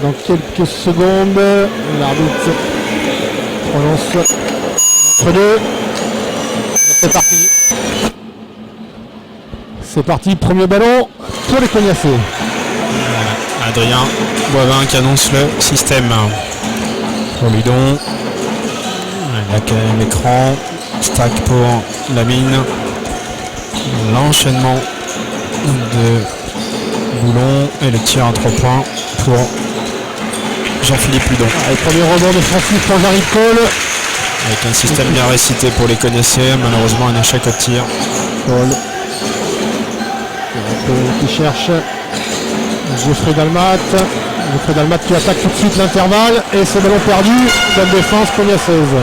dans quelques secondes. L'arbitre prononce entre deux. C'est parti. C'est parti, premier ballon pour les Cognacés. Adrien Boivin qui annonce le système pour Ludon. Il a quand même l'écran. Stack pour Lamine. L'enchaînement de Boulon et le tir à 3 points pour Jean-Philippe Ludon. Le premier rebond défensif pour Jarry Cole. Avec un système bien récité pour les Cognacés, malheureusement un échec au tir. Cole qui cherche Geoffrey Dalmat. Geoffrey Dalmat qui attaque tout de suite l'intervalle et ce ballon perdu. Bonne défense cognaçaise.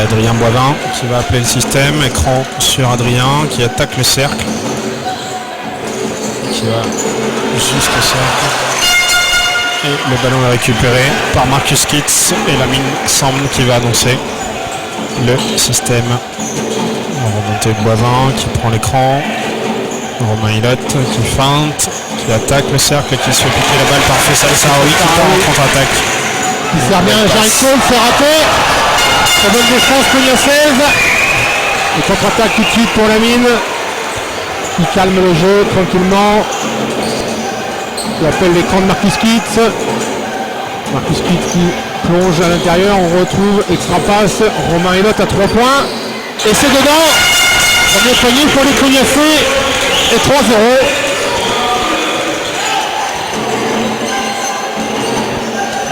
Adrien Boivin qui va appeler le système, écran sur Adrien qui attaque le cercle, qui va jusqu'au cercle, et le ballon est récupéré par Marcus Kitts et Lamine Samb qui va annoncer le système. Remontée de Boivin qui prend l'écran, Romain Hilotte qui feinte, qui attaque le cercle, qui se fait piquer la balle par Faisal Saharoui qui part en contre-attaque. Il sert bien Jarry Cole, c'est raté. Très bonne défense cognaçaise. Et contre-attaque tout de suite pour Lamine qui calme le jeu tranquillement. Qui appelle l'écran de Marcus Kitts. Marcus Kitts qui plonge à l'intérieur. On retrouve extra passe. Romain Hilotte à 3 points. Et c'est dedans. Premier panier pour les Cognacés. Et 3-0.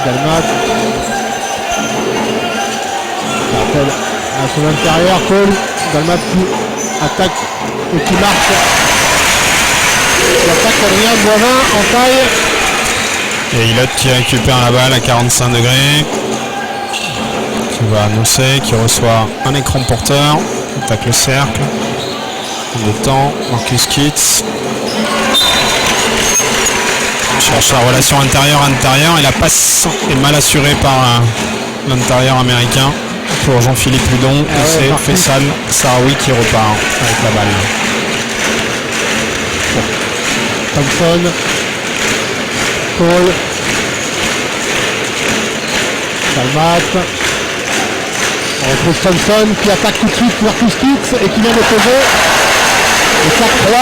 Dalmat. À son intérieur, Cole, Dalmat qui attaque et qui marque. Il attaque Adrien Boivin en taille. Et Hilotte qui récupère la balle à 45 degrés. Qui va annoncer, qui reçoit un écran porteur. Attaque le cercle. Le temps, Marcus Kitts. Cherche la relation intérieur-intérieur et la passe est mal assurée par l'intérieur américain. Pour Jean-Philippe Ludon et c'est Faisal Saharoui qui repart avec la balle. Thompson, Cole, Dalmat. On retrouve Thompson qui attaque tout de suite Marcus Kitts et qui vient de poser le 4-3.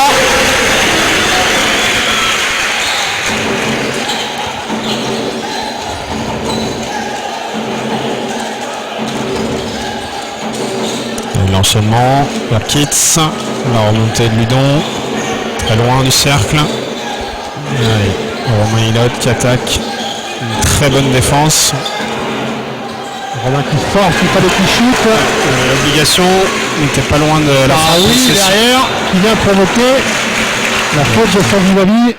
L'enchaînement vers Kitts, la remontée de Ludon, très loin du cercle. Allez, Romain Hilotte qui attaque, une très bonne défense. Romain qui force, il fallait qu'il chute. L'obligation n'était pas loin de la Ah oui, derrière, qui vient provoquer la faute de son vis-à-vis.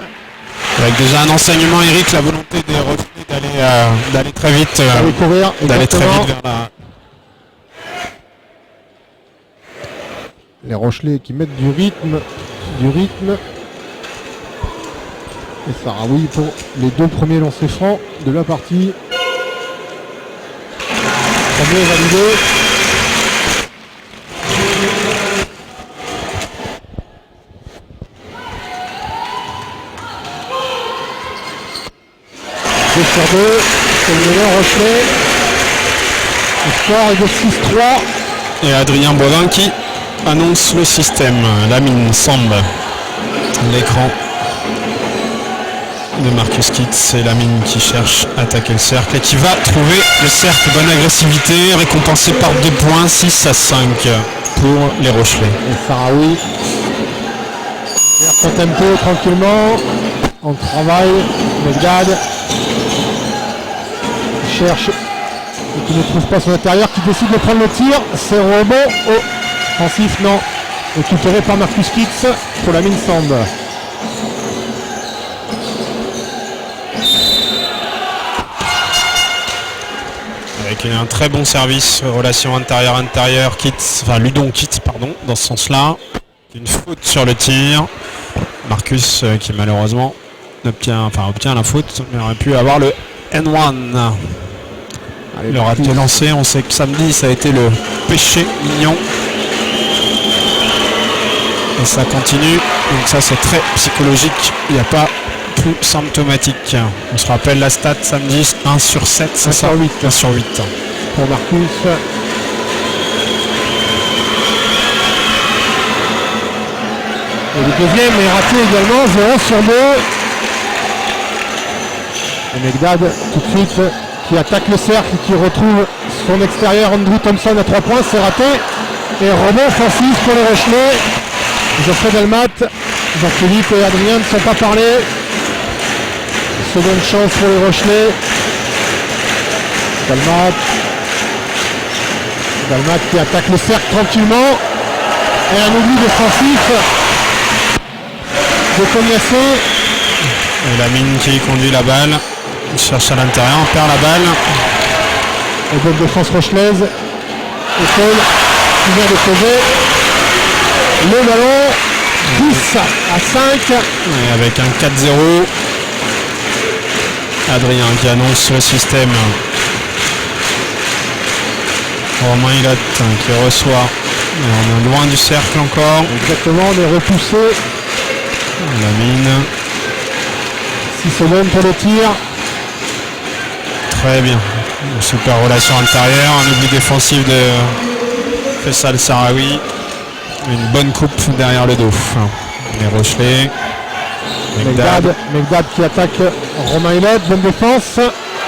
Avec déjà un enseignement, Eric, la volonté des reflets d'aller très vite, courir, d'aller très vite vers la... Les Rochelais qui mettent du rythme. Et Saharoui pour les 2 premiers lancers francs de la partie. Premier validé. Deux sur 2, c'est le meilleur Rochelet. Le score est de 6-3. Et Adrien Boivin qui annonce le système. Lamine Samb. L'écran de Marcus Kitts. C'est Lamine qui cherche à attaquer le cercle et qui va trouver le cercle. Bonne agressivité, récompensé par 2 points, 6-5 pour les Rochelais. Et Saharoui gère son tempo tranquillement. On travaille. Mesgade cherche et qui ne trouve pas son intérieur, qui décide de prendre le tir. C'est rebond offensif, non. Récupéré par Marcus Kitts pour Lamine Samb. Avec un très bon service, relation intérieur-intérieur, Ludon Kitts, dans ce sens-là. Une faute sur le tir. Marcus qui malheureusement obtient la faute, mais aurait pu avoir le N1. Le raté lancé, on sait que samedi ça a été le péché mignon. Et ça continue. Donc ça c'est très psychologique. Il n'y a pas plus symptomatique. On se rappelle la stat samedi 1 sur 7, c'est 1 ça sur 8. 1 sur 8. Pour Marcus. Et le deuxième est raté également, 0 sur 2. Et Megdad tout de suite qui attaque le cercle, qui retrouve son extérieur Andrew Thompson à 3 points, c'est raté. Et rebond offensif pour les Rochelais. Geoffrey Delmat, Jean-Philippe et Adrien ne sont pas parlés. Seconde chance pour les Rochelais. Delmat qui attaque le cercle tranquillement. Et un oubli défensif de Cognassé. Et la mine qui conduit la balle. Il cherche à l'intérieur, on perd la balle. Et bonne défense rochelaise. Et Paul qui vient de poser le ballon. 10 à 5. Et avec un 4-0. Adrien qui annonce le système. Romain Hilot qui reçoit. Et on est loin du cercle encore. Exactement, on est repoussé. La mine. 6 secondes pour le tir. Très bien. Une super relation intérieure. Un oubli défensif de Faisal Sarawi. Une bonne coupe derrière le dos. Les Rochelais. Megdad qui attaque Romain Hilot. Bonne défense.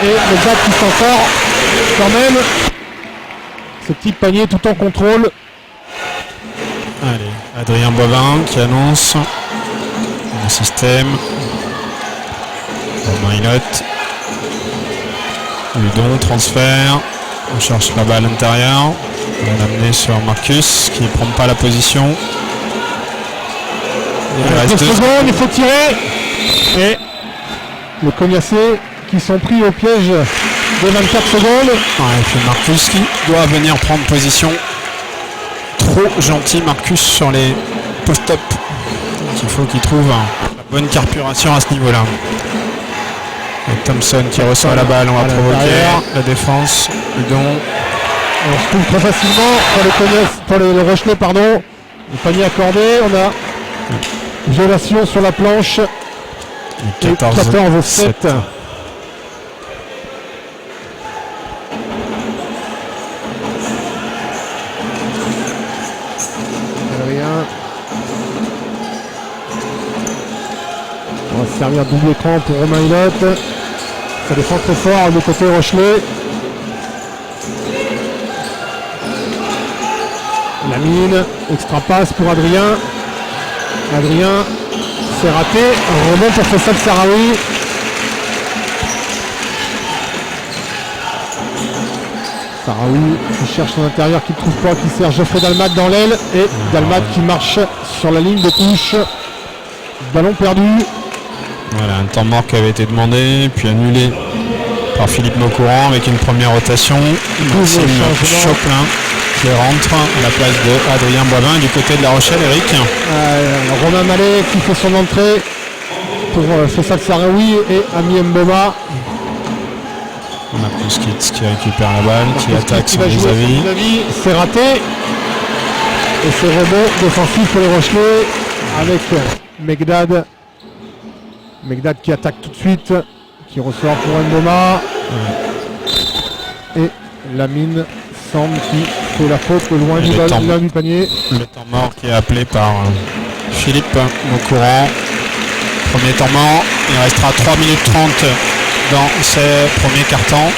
Et Megdad qui s'en sort quand même. Ce petit panier tout en contrôle. Allez, Adrien Boivin qui annonce le système. Romain Hilot. Ludon, transfert. On cherche la balle intérieure. On va l'amener sur Marcus qui ne prend pas la position. Il reste 2 secondes, il faut tirer. Et le Cognassé qui sont pris au piège de 24 secondes. Ouais, et puis Marcus qui doit venir prendre position. Trop gentil Marcus sur les post-up. Il faut qu'il trouve la bonne carburation à ce niveau-là. Et Thompson qui reçoit la balle, on va provoquer la défense. Ludon. On se trouve très facilement pour les Rochelais, pardon. Le panier accordé, on a violation sur la planche. Et 14-7. On va se servir double écran pour Romain Hilot. Ça défend très fort du côté Rochelais. La mine, extra passe pour Adrien. Adrien, c'est raté. Un rebond pour Faisal Sarawi. Sarawi qui cherche son intérieur, qui ne trouve pas, qui sert Geoffrey Delmat dans l'aile. Et Delmat qui marche sur la ligne de touche. Ballon perdu. Voilà, un temps mort qui avait été demandé, puis annulé par Philippe Maucourant avec une première rotation. Maxime Choplin qui rentre à la place de Adrien Boivin du côté de La Rochelle. Eric. Romain Mallet qui fait son entrée pour Faisal Sarawi et Ami Mboma. Marcus Kitts qui récupère la balle, qui attaque son vis-à-vis. C'est raté. Et c'est rebond défensif pour les Rochelais avec Megdad. Megdad qui attaque tout de suite, qui reçoit pour Mboma. Et Lamine semble qui fait la faute loin du panier. Le temps mort qui est appelé par Philippe Maucourant. Premier temps mort, il restera 3 minutes 30 dans ces premiers cartons.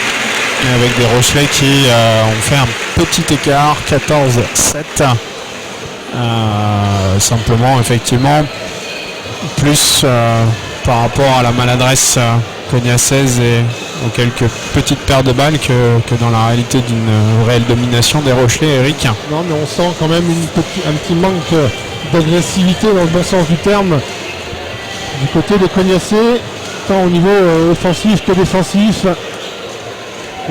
Et avec des Rochelais qui ont fait un petit écart, 14-7. Simplement, effectivement, plus par rapport à la maladresse cognassaise et aux quelques petites pertes de balles que dans la réalité d'une réelle domination des Rochelais, Eric. Non, mais on sent quand même un petit manque d'agressivité dans le bon sens du terme du côté des Cognassés, tant au niveau offensif que défensif.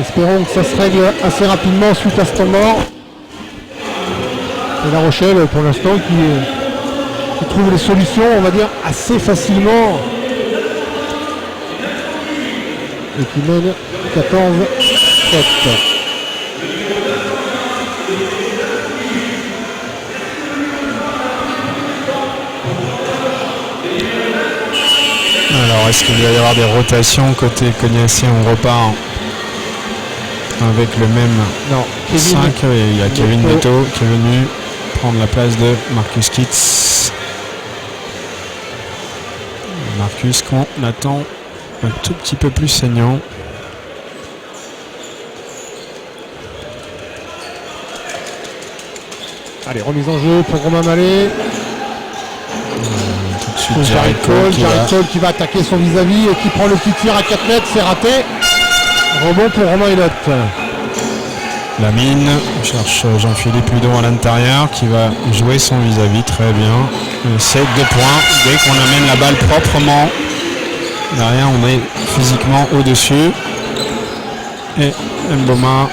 Espérons que ça se règle assez rapidement suite à ce temps mort. Et La Rochelle, pour l'instant, qui trouve les solutions, on va dire, assez facilement. Et qui mène 14-7. Alors est-ce qu'il va y avoir des rotations côté Cognassier? On repart avec le même 5. Il y a Kevin Beto qui est venu prendre la place de Marcus Kitts. Marcus qu'on attend un tout petit peu plus saignant. Allez, remise en jeu pour Romain Mallet. Tout de suite, Jared Cole qui va attaquer son vis-à-vis et qui prend le petit tir à 4 mètres, c'est raté. Rebond pour Romain Hulot. Lamine cherche Jean-Philippe Ludon à l'intérieur qui va jouer son vis-à-vis très bien. C'est 2 points dès qu'on amène la balle proprement. Derrière, on est physiquement au-dessus. Et Mboma.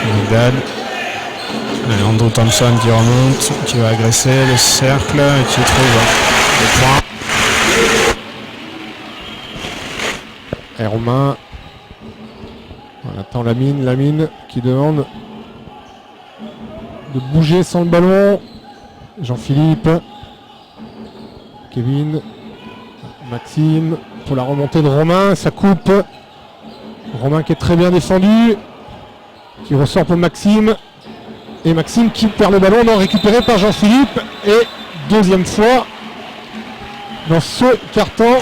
Migdal. Allez, Andrew Thompson qui remonte, qui va agresser le cercle et qui trouve le point. Et Romain. On attend Lamine qui demande de bouger sans le ballon. Jean-Philippe. Kevin. Maxime pour la remontée de Romain. Ça coupe. Romain qui est très bien défendu. Qui ressort pour Maxime. Et Maxime qui perd le ballon, non, récupéré par Jean-Philippe. Et deuxième fois dans ce carton,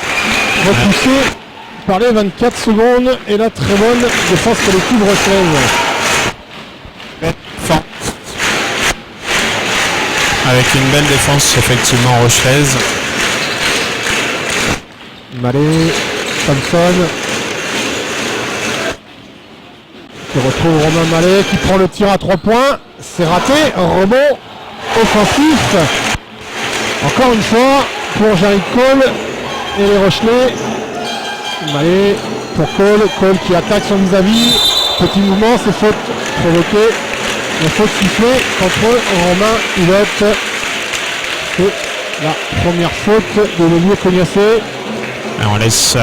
repoussé par les 24 secondes. Et la très bonne défense collective rochelaise. Avec une belle défense effectivement rochelaise. Mallet, Thompson. Qui retrouve Romain Mallet qui prend le tir à 3 points. C'est raté, rebond offensif. Encore une fois pour Jared Cole et les Rochelais. Mallet pour Cole qui attaque son vis-à-vis. Petit mouvement, c'est faute provoquée. La faute sifflée contre Romain Hulot. C'est la première faute de l'ailier Cognassé. On laisse,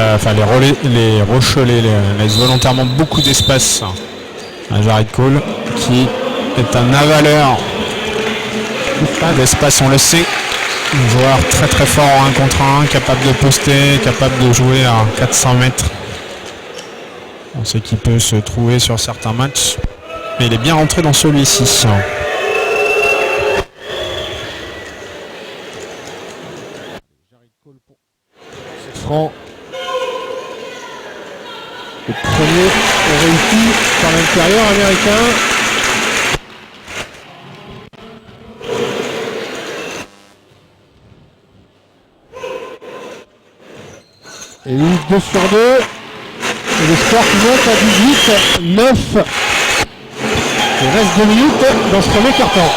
les Rochelais laissent volontairement beaucoup d'espace à Jared Cole qui est un avaleur d'espace, on le sait. Un joueur très très fort en 1 contre 1, capable de poster, capable de jouer à 400 mètres. On sait qu'il peut se trouver sur certains matchs, mais il est bien rentré dans celui-ci. Franc. Le premier réussi par l'intérieur américain. Et 2 sur 2. Et le score qui monte à 18-9. Il reste 2 minutes dans ce premier carton.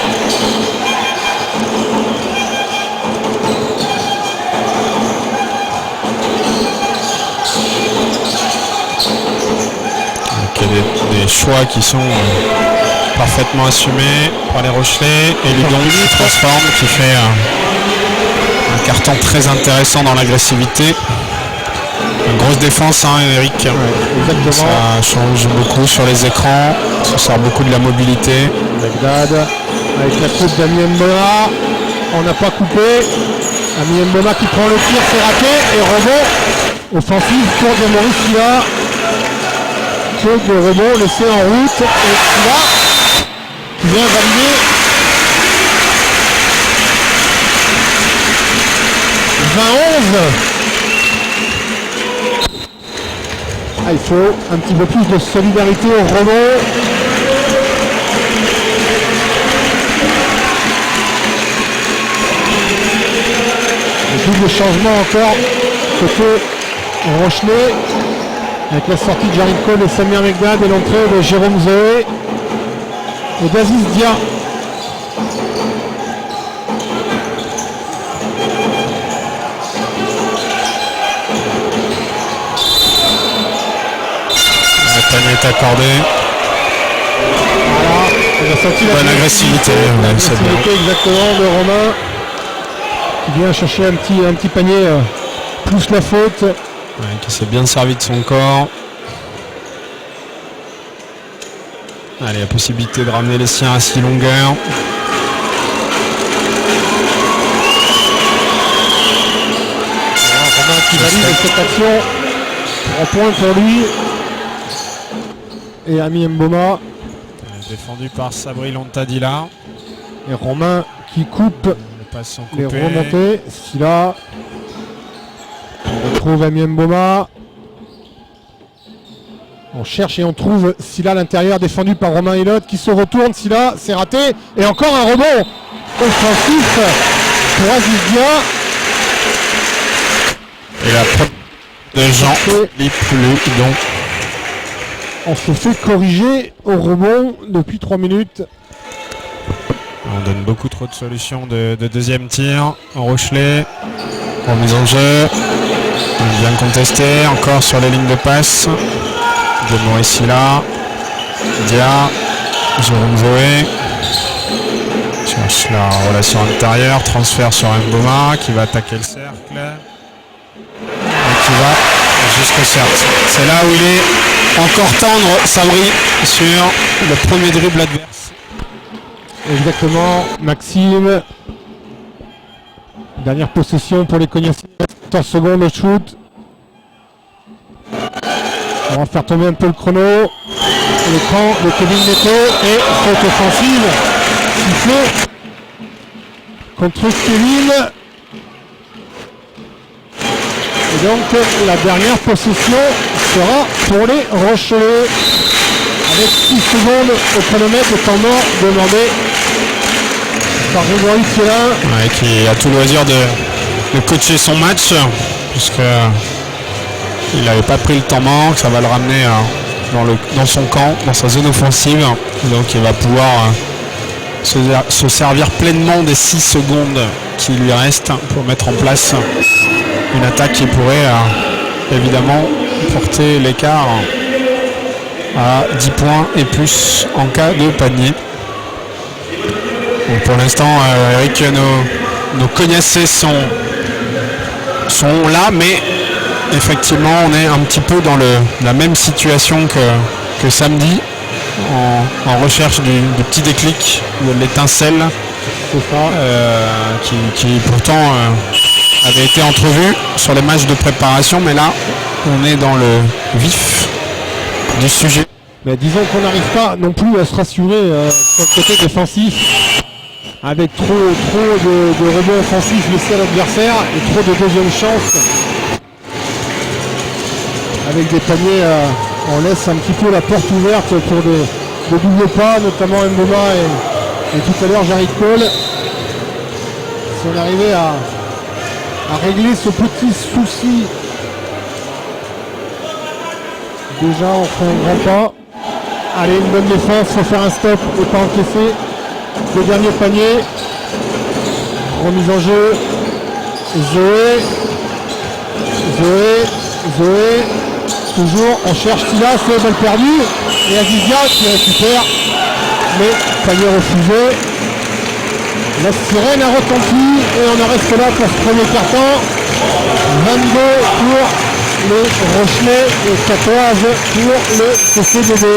Il y a des choix qui sont parfaitement assumés par les Rochelais. Et Ludon qui transforme, qui fait un carton très intéressant dans l'agressivité. Une grosse défense, Eric. Ouais, ça change beaucoup sur les écrans. Ça sort beaucoup de la mobilité. Bagdad avec la coupe d'Ami Mboma. On n'a pas coupé. Ami Mboma qui prend le tir, c'est raté. Et rebond offensif pour Diamoris Silla. De rebond laissé en route. Et Silla qui vient valider. 20-11. Il faut un petit peu plus de solidarité au rebond. Le double changement encore côté Rochelais avec la sortie de Jared Cole et Samir Megdad et l'entrée de Jérôme Zoé et d'Aziz Dia. Est accordé. Voilà, on a senti la bonne agressivité. Exactement de Romain qui vient chercher un petit panier plus la faute. Ouais, qui s'est bien servi de son corps. Allez, la possibilité de ramener les siens à 6 longueurs. qui valide cette action. 3 points pour lui. Et Ami Mboma. Défendu par Sabri Lontadilla. Et Romain qui coupe les remontées. Silla. On retrouve Ami Mboma. On cherche et on trouve Silla à l'intérieur, défendu par Romain Elot qui se retourne. Silla, c'est raté. Et encore un rebond offensif pour Azizia. Et la frappe de Jean-Philippe Ludon. On se fait corriger au rebond depuis 3 minutes. On donne beaucoup trop de solutions de deuxième tir. Rochelet, remise en jeu. Bien contesté, encore sur les lignes de passe. De Silla, Dia, Jérôme Zoé. Cherche la relation intérieure, transfert sur Mboma qui va attaquer le cercle. Et qui va jusqu'au cercle. C'est là où il est encore tendre, Sabri, sur le premier dribble adverse. Exactement, Maxime. Dernière possession pour les Cognassiens. 14 secondes le shoot. On va faire tomber un peu le chrono. L'écran de Kevin Neto et faute offensive. Sifflé contre Kevin. Et donc la dernière possession sera pour les Rochelais. Avec 6 secondes au chronomètre, le temps mort demandé par Grégory Thielin. Qui a tout loisir de coacher son match, puisque il n'avait pas pris le temps mort, ça va le ramener dans son camp, dans sa zone offensive. Donc il va pouvoir se servir pleinement des 6 secondes qui lui restent pour mettre en place une attaque qui pourrait évidemment porter l'écart à 10 points et plus en cas de panier. Donc pour l'instant, Eric, nos Cognassais sont là, mais effectivement on est un petit peu dans la même situation que samedi, en recherche du petit déclic, de l'étincelle qui pourtant avait été entrevue sur les matchs de préparation, mais là on est dans le vif du sujet. Mais disons qu'on n'arrive pas non plus à se rassurer sur le côté défensif, avec trop de rebonds offensifs laissés à l'adversaire et trop de deuxième chance. Avec des paniers, on laisse un petit peu la porte ouverte pour des doubles pas, notamment Mboma et tout à l'heure Jared Cole. Si on arrivait à régler ce petit souci, déjà on fait un grand pas. Allez, une bonne défense, il faut faire un stop et pas encaisser. Le dernier panier. Remise en jeu. Zoé. Toujours, on cherche Tila, c'est balle perdue. Et Azizia qui récupère. Mais panier refusé. La sirène a retenti et on en reste là pour ce premier carton. 22 pour le Rochelet et 14 pour le CCDD.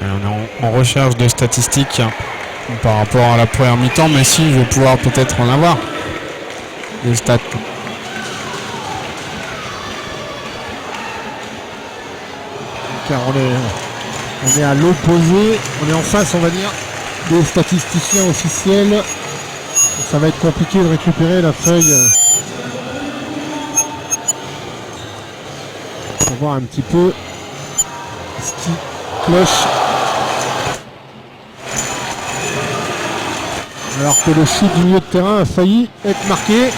On est en recherche de statistiques par rapport à la première mi-temps, mais si je vais pouvoir peut-être en avoir des stats. Car on est à l'opposé, on est en face, on va dire, des statisticiens officiels. Donc ça va être compliqué de récupérer la feuille pour voir un petit peu ce qui cloche. Alors que le shoot du milieu de terrain a failli être marqué.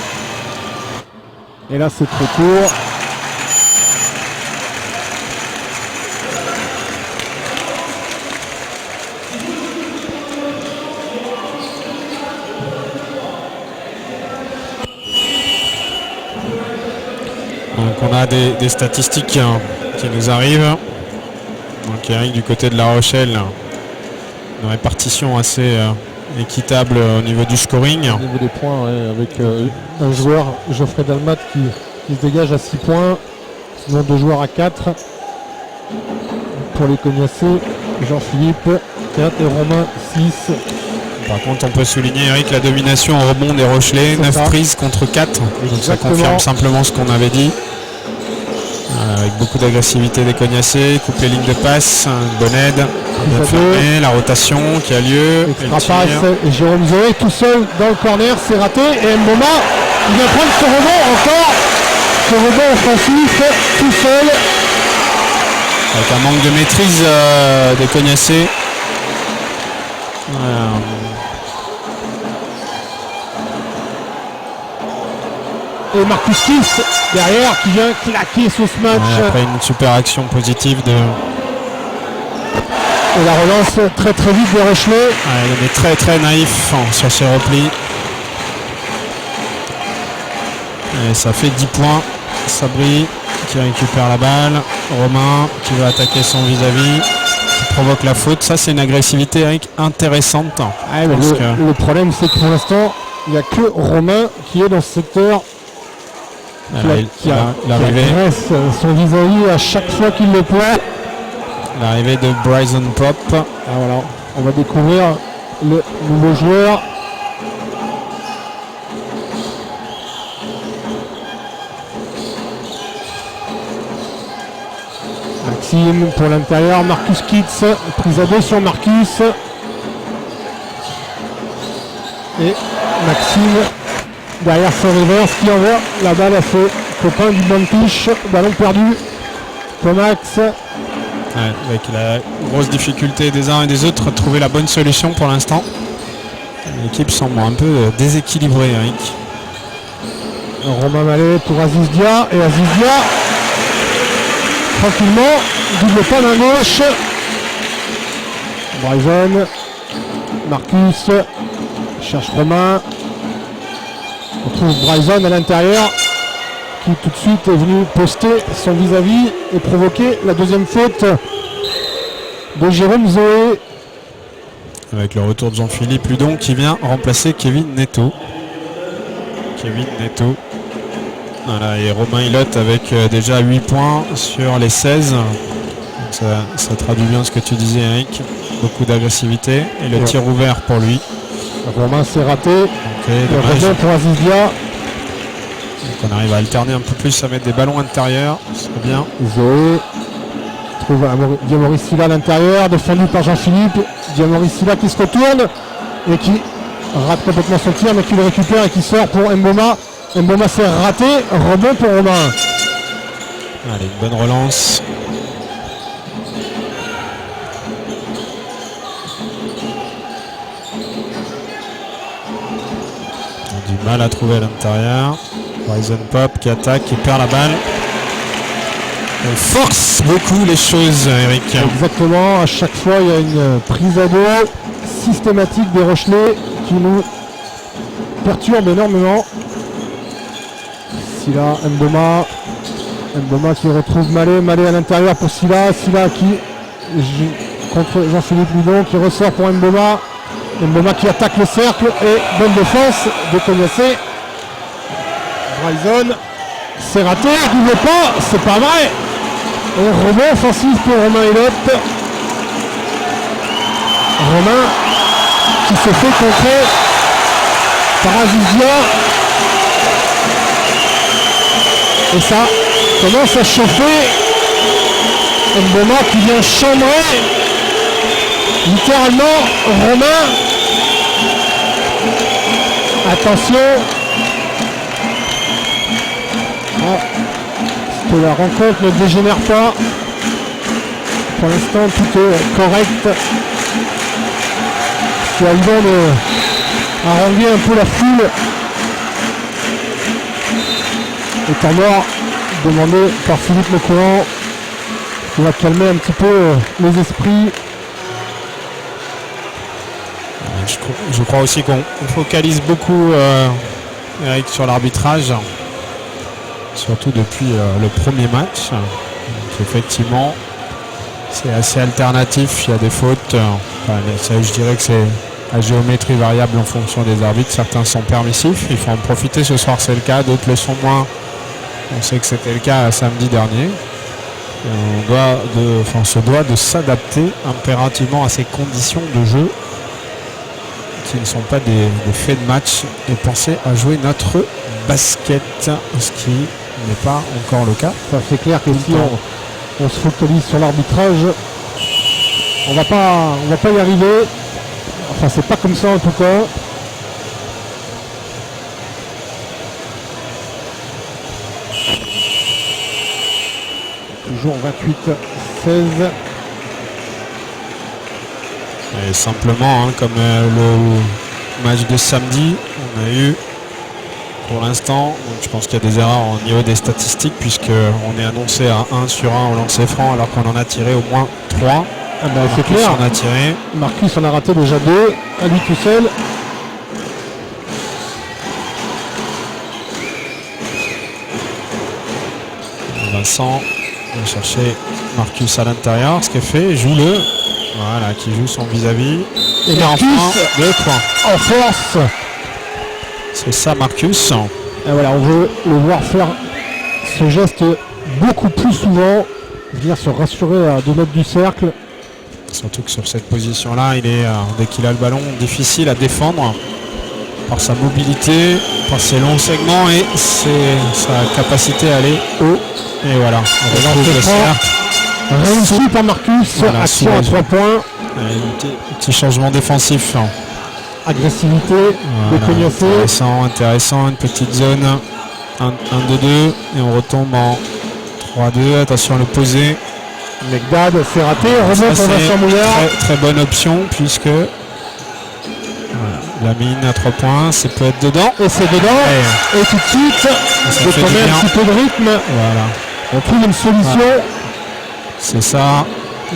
Et là c'est trop court. Donc on a des statistiques qui nous arrivent. Donc Eric du côté de La Rochelle une répartition assez équitable au niveau du scoring. Au niveau des points, ouais, avec un joueur, Geoffrey Dalmat, qui se dégage à 6 points, sinon 2 joueurs à 4. Pour les Cognassais, Jean-Philippe 4 et Romain 6. Par contre, on peut souligner, Eric, la domination en rebond des Rochelais, 9 prises contre 4. Donc ça confirme simplement ce qu'on avait dit. Avec beaucoup d'agressivité des Cognassais, coupe les lignes de passe, une bonne aide, fermé, la rotation qui a lieu. Extra passe et Jérôme Zoé tout seul dans le corner, c'est raté. Et Mboma, il vient prendre ce rebond encore. Ce rebond offensif tout seul. Avec un manque de maîtrise des Cognassais. Et Marcus Kiss derrière qui vient claquer sur ce match. Après une super action positive de... Et la relance très vite des Rochelais. Il est très naïf sur ses replis. Et ça fait 10 points. Sabri qui récupère la balle. Romain qui va attaquer son vis-à-vis. Qui provoque la faute. Ça, c'est une agressivité, Eric, intéressante. Le problème, c'est que pour l'instant, il n'y a que Romain qui est dans ce secteur. Qui agresse son vis-à-vis à chaque fois qu'il le peut. L'arrivée de Bryson Pop. Voilà. On va découvrir le nouveau joueur. Maxime pour l'intérieur. Marcus Kitts. Prise à 2 sur Marcus. Et Maxime derrière son reverse qui envoie la balle à ses copains du banc de touche. Ballon perdu. Tomax. Avec la grosse difficulté des uns et des autres à trouver la bonne solution pour l'instant. L'équipe semble un peu déséquilibrée, Eric. Romain Mallet pour Aziz Dia. Et Aziz Dia, tranquillement, double pas main gauche. Bryson. Marcus cherche Romain. On trouve Bryson à l'intérieur qui tout de suite est venu poster son vis-à-vis et provoquer la deuxième faute de Jérôme Zoé. Avec le retour de Jean-Philippe Ludon qui vient remplacer Kevin Neto. Voilà, et Romain Hillotte avec déjà 8 points sur les 16. Donc ça traduit bien ce que tu disais, Eric. Beaucoup d'agressivité et le tir ouvert pour lui. Romain s'est raté. Dommage. Pour Azizia. Donc on arrive à alterner un peu plus, à mettre des ballons intérieurs. C'est bien. Zoé trouve Diamoris Silla à l'intérieur, défendu par Jean-Philippe. Diamoris Silla qui se retourne et qui rate complètement son tir, mais qui le récupère et qui sort pour Mboma. Mboma s'est raté. Rebond pour Romain. Allez, une bonne relance. Du mal à trouver à l'intérieur. Bryson Pop qui attaque, qui perd la balle. On force beaucoup les choses, Eric. Exactement, à chaque fois il y a une prise à dos systématique des Rochelais qui nous perturbe énormément. Silla, Mboma qui retrouve Mallet à l'intérieur pour Silla qui contre Jean-Philippe Ludon qui ressort pour Mboma qui attaque le cercle et bonne défense de Cognassais. Bryson, c'est raté, double pas, c'est pas vrai. Et rebond offensif pour Romain Hillotte. Romain qui se fait contrer par Azizia. Et ça commence à chauffer. Mboma qui vient chambrer littéralement Romain. Attention. Que la rencontre ne dégénère pas. Pour l'instant, tout est correct. C'est à Yvan de haranguer un peu la foule. Et temps mort demandé par Philippe Lecourant qui va calmer un petit peu les esprits. Je crois aussi qu'on focalise beaucoup Eric sur l'arbitrage. Surtout depuis le premier match. Donc effectivement, C'est assez alternatif, il y a des fautes. Enfin, ça, je dirais que c'est à géométrie variable en fonction des arbitres. Certains sont permissifs, il faut en profiter. Ce soir c'est le cas, d'autres le sont moins. On sait que c'était le cas samedi dernier. On se doit de s'adapter impérativement à ces conditions de jeu qui ne sont pas des faits de match, et penser à jouer notre basket, ce qui n'est pas encore le cas. Enfin, c'est clair que si on se focalise sur l'arbitrage, on va pas y arriver. Enfin, c'est pas comme ça en tout cas. Toujours 28-16. Et simplement, comme le match de samedi, on a eu pour l'instant, donc je pense qu'il y a des erreurs au niveau des statistiques, puisqu'on est annoncé à 1 sur 1 au lancer franc, alors qu'on en a tiré au moins 3. Ah ben, c'est clair. On a tiré. Marcus en a raté déjà 2, à lui tout seul. Vincent va chercher Marcus à l'intérieur, ce qui est fait, joue-le. Voilà, qui joue son vis-à-vis. Et Marcus, 2 points. En force. C'est ça, Marcus. Et voilà, on veut le voir faire ce geste beaucoup plus souvent, venir se rassurer à 2 mètres du cercle. Surtout que sur cette position-là, il est, dès qu'il a le ballon, difficile à défendre par sa mobilité, par ses longs segments et sa capacité à aller haut. Et voilà, on retrouve le cercle. Réussi par Marcus, voilà, action à 3 points. Petit changement défensif. Agressivité, voilà, intéressant, une petite zone 1-2-2 et on retombe en 3-2. Attention à le poser. Megdad, c'est raté, remonte pour Vincent Mouillard. Très bonne option puisque voilà, la mine à 3 points, ça peut être dedans. Et c'est dedans. Et tout de suite, de tomber un petit peu de rythme. Voilà. On trouve une solution. Voilà. C'est ça.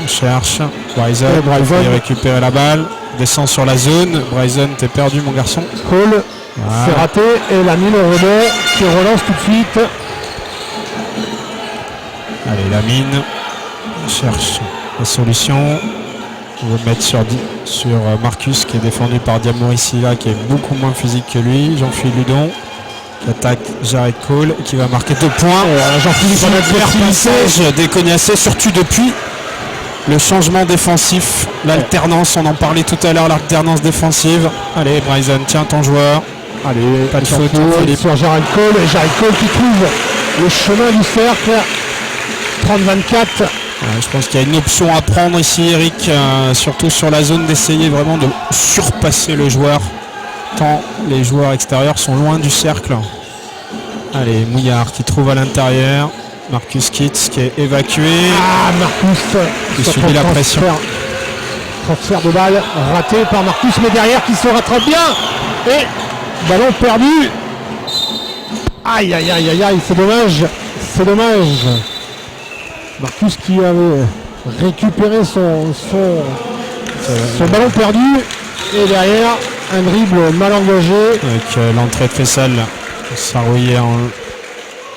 On cherche. Bryson va récupérer la balle. Descend sur la zone. Bryson, t'es perdu mon garçon. Cole, voilà. C'est raté. Et la mine au rebond qui relance tout de suite. Allez, la mine cherche la solution. On va mettre sur Marcus qui est défendu par Diamoricilla qui est beaucoup moins physique que lui. Jean-Philippe Ludon qui attaque Jared Cole qui va marquer 2 points. Jean-Philippe en adversité des Cognassais, surtout depuis le changement défensif, l'alternance, on en parlait tout à l'heure, l'alternance défensive. Allez Bryson, tiens ton joueur. Allez, pas de faute sur Jared Cole, et Jared Cole qui trouve le chemin du cercle. 30-24. Je pense qu'il y a une option à prendre ici, Eric, surtout sur la zone, d'essayer vraiment de surpasser le joueur, tant les joueurs extérieurs sont loin du cercle. Allez, Mouillard qui trouve à l'intérieur. Marcus Kitts qui est évacué. Ah, Marcus qui subit la pression. Transfert de balle raté par Marcus, mais derrière qui se rattrape bien. Et ballon perdu. Aïe, aïe, aïe, aïe, aïe, c'est dommage. C'est dommage. Marcus qui avait récupéré son ballon perdu. Et derrière, un dribble mal engagé. Avec l'entrée de Fessal. Sarouillé en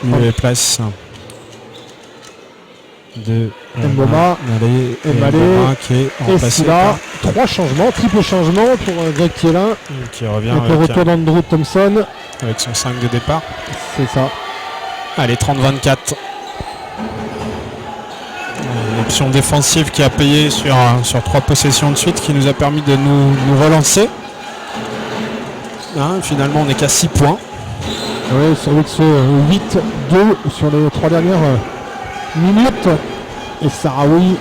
lieu et place de Mboma et Malé qui est remplacé par 3 changements, triple changement pour Greg Thielin qui revient avec le retour d'Andrew Thompson avec son 5 de départ. C'est ça. Allez, 30-24. L'option défensive qui a payé sur 3 possessions de suite qui nous a permis de nous relancer. Finalement on n'est qu'à 6 points. Oui, c'est avec ce 8-2 sur les 3 dernières minutes. Et Sahraoui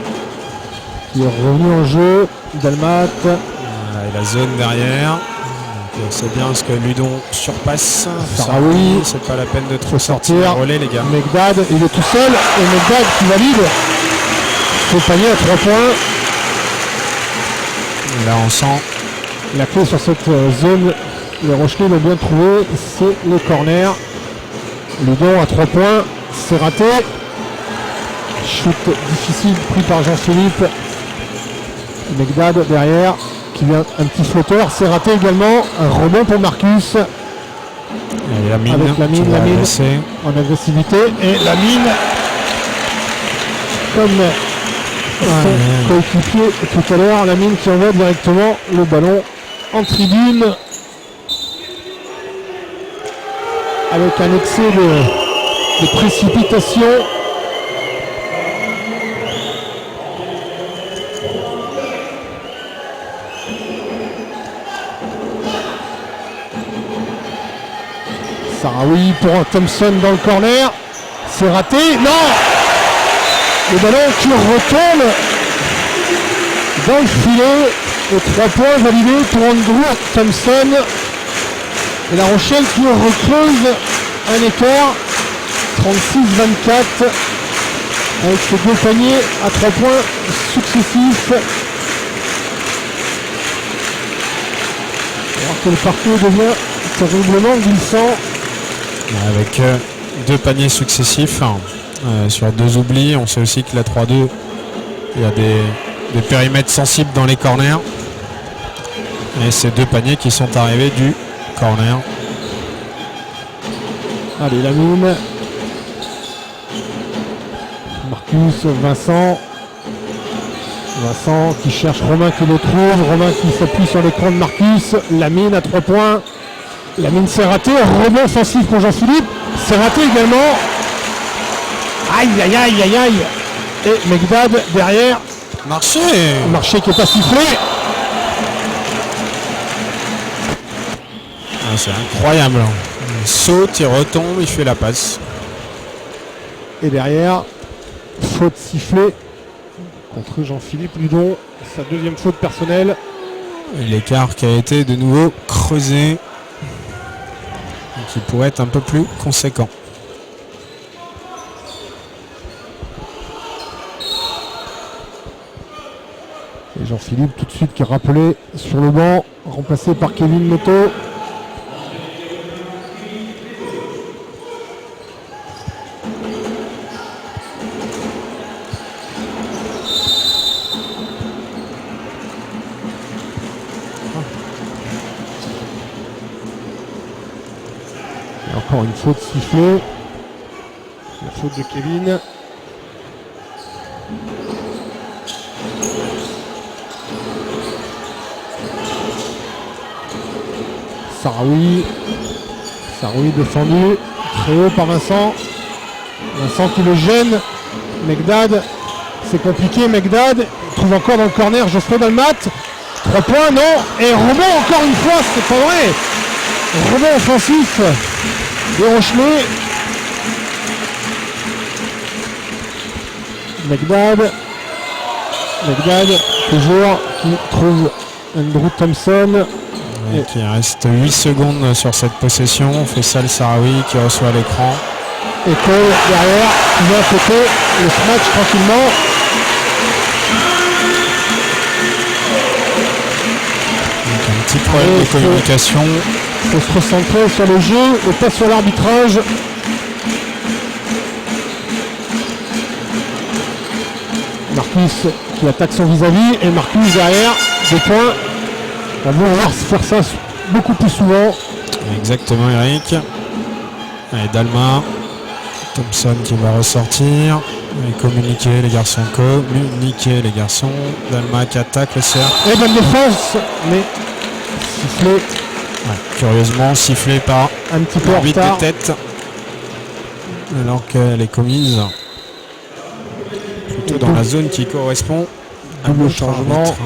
qui est revenu en jeu. Dalmat. Et la zone derrière. C'est bien ce que Ludon surpasse. Sahraoui. C'est pas la peine de trop sortir. Relais, les gars. Megdad, il est tout seul. Et Megdad qui valide. C'est panier à 3 points. Et là on sent la clé sur cette zone. Les Rochelais l'ont bien trouvé, c'est le corner. Ludon à 3 points, c'est raté. Shoot difficile pris par Jean-Philippe. Megdad derrière, qui vient un petit flotteur, c'est raté également. Un rebond pour Marcus. Et la mine, avec la mine en agressivité. Et la mine, comme son coéquipier tout à l'heure. Lamine qui envoie directement le ballon en tribune avec un excès de précipitation. Sahraoui pour Thompson dans le corner. C'est raté. Non! Le ballon qui retourne dans le filet. Et 3 points validés pour Andrew Thompson. Et La Rochelle qui recreuse un écart. 36-24. Avec ces 2 paniers à 3 points successifs. Alors que le parcours devient terriblement glissant. Avec 2 paniers successifs sur 2 oublis. On sait aussi que la 3-2, il y a des périmètres sensibles dans les corners. Et ces 2 paniers qui sont arrivés du corner. Allez, Lamine. Marcus, Vincent. Vincent qui cherche Romain qui le trouve. Romain qui s'appuie sur l'écran de Marcus. Lamine à 3 points. Lamine c'est raté. Rebond offensif pour Jean-Philippe. C'est raté également. Aïe aïe aïe aïe aïe. Et Megdad derrière. Marché Marché qui est pas sifflé. C'est incroyable. Il saute, il retombe, il fait la passe. Et derrière, faute sifflée contre Jean-Philippe Ludon. Sa 2e faute personnelle. Et l'écart qui a été de nouveau creusé. Qui pourrait être un peu plus conséquent. Et Jean-Philippe tout de suite qui est rappelé sur le banc, remplacé par Kevin Moto. Et encore une faute sifflée. La faute de Kevin. Sahraoui défendu, très haut par Vincent. Vincent qui le gêne. Megdad, c'est compliqué. Megdad trouve encore dans le corner Geoffrey Dalmat. 3 points, non. Et rebond encore une fois, c'est pas vrai. Rebond offensif de Rochelet. Megdad toujours qui trouve Andrew Thompson. Et qui reste 8 secondes sur cette possession. Faisal Sahraoui qui reçoit l'écran. Et Cole derrière qui vient fêter le match tranquillement. Donc un petit problème de communication. Il faut se recentrer sur le jeu et pas sur l'arbitrage. Marcus qui attaque son vis-à-vis et Marcus derrière, 2 points. On va voir faire ça beaucoup plus souvent. Exactement, Eric. Allez, Dalma. Thompson qui va ressortir. Et communiquer les garçons. Communiquer les garçons. Dalma qui attaque le cercle. Et bonne défense, mais sifflé. Ouais, curieusement sifflé par Un petit peu en l'arbitre retard. de tête. Alors qu'elle est commise plutôt dans la zone qui correspond à Double notre changement. arbitre.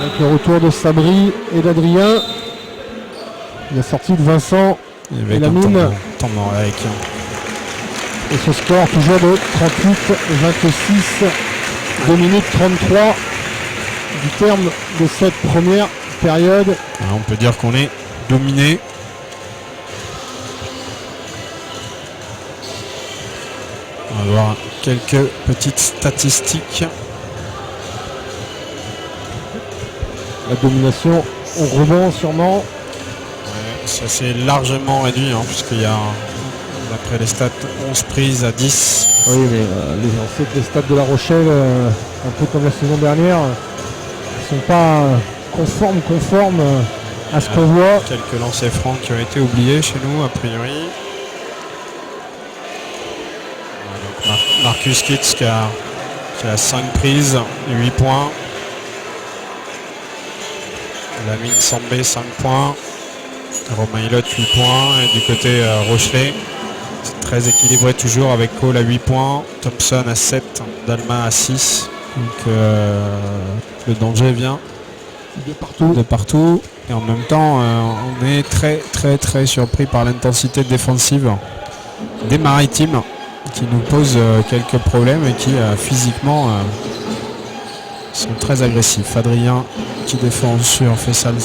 Avec le retour de Sabri et d'Adrien. La sortie de Vincent Et avec et un Lamine. temps mort avec. Et ce score toujours de 38-26. 2 minutes 33 du terme de cette première période. Alors, on peut dire qu'on est dominé. On va voir quelques petites statistiques. La domination au rebond sûrement. Ça s'est largement réduit puisqu'il y a, d'après les stats, 11 prises à 10. Oui, mais on sait que les stades de La Rochelle, un peu comme la saison dernière, ne sont pas conformes à ce qu'on voit. Quelques lancers francs qui ont été oubliés chez nous, a priori. Donc Marcus Kitts qui a qui a 5 prises, 8 points. Lamine Sambé 5 points. Romain Hilot 8 points. Et du côté Rochelet, c'est très équilibré toujours avec Cole à 8 points, Thompson à 7, Dalma à 6. Donc le danger vient de partout. Et en même temps, on est très surpris par l'intensité défensive des Maritimes qui nous posent quelques problèmes et qui physiquement sont très agressifs. Adrien qui défend sur Fessal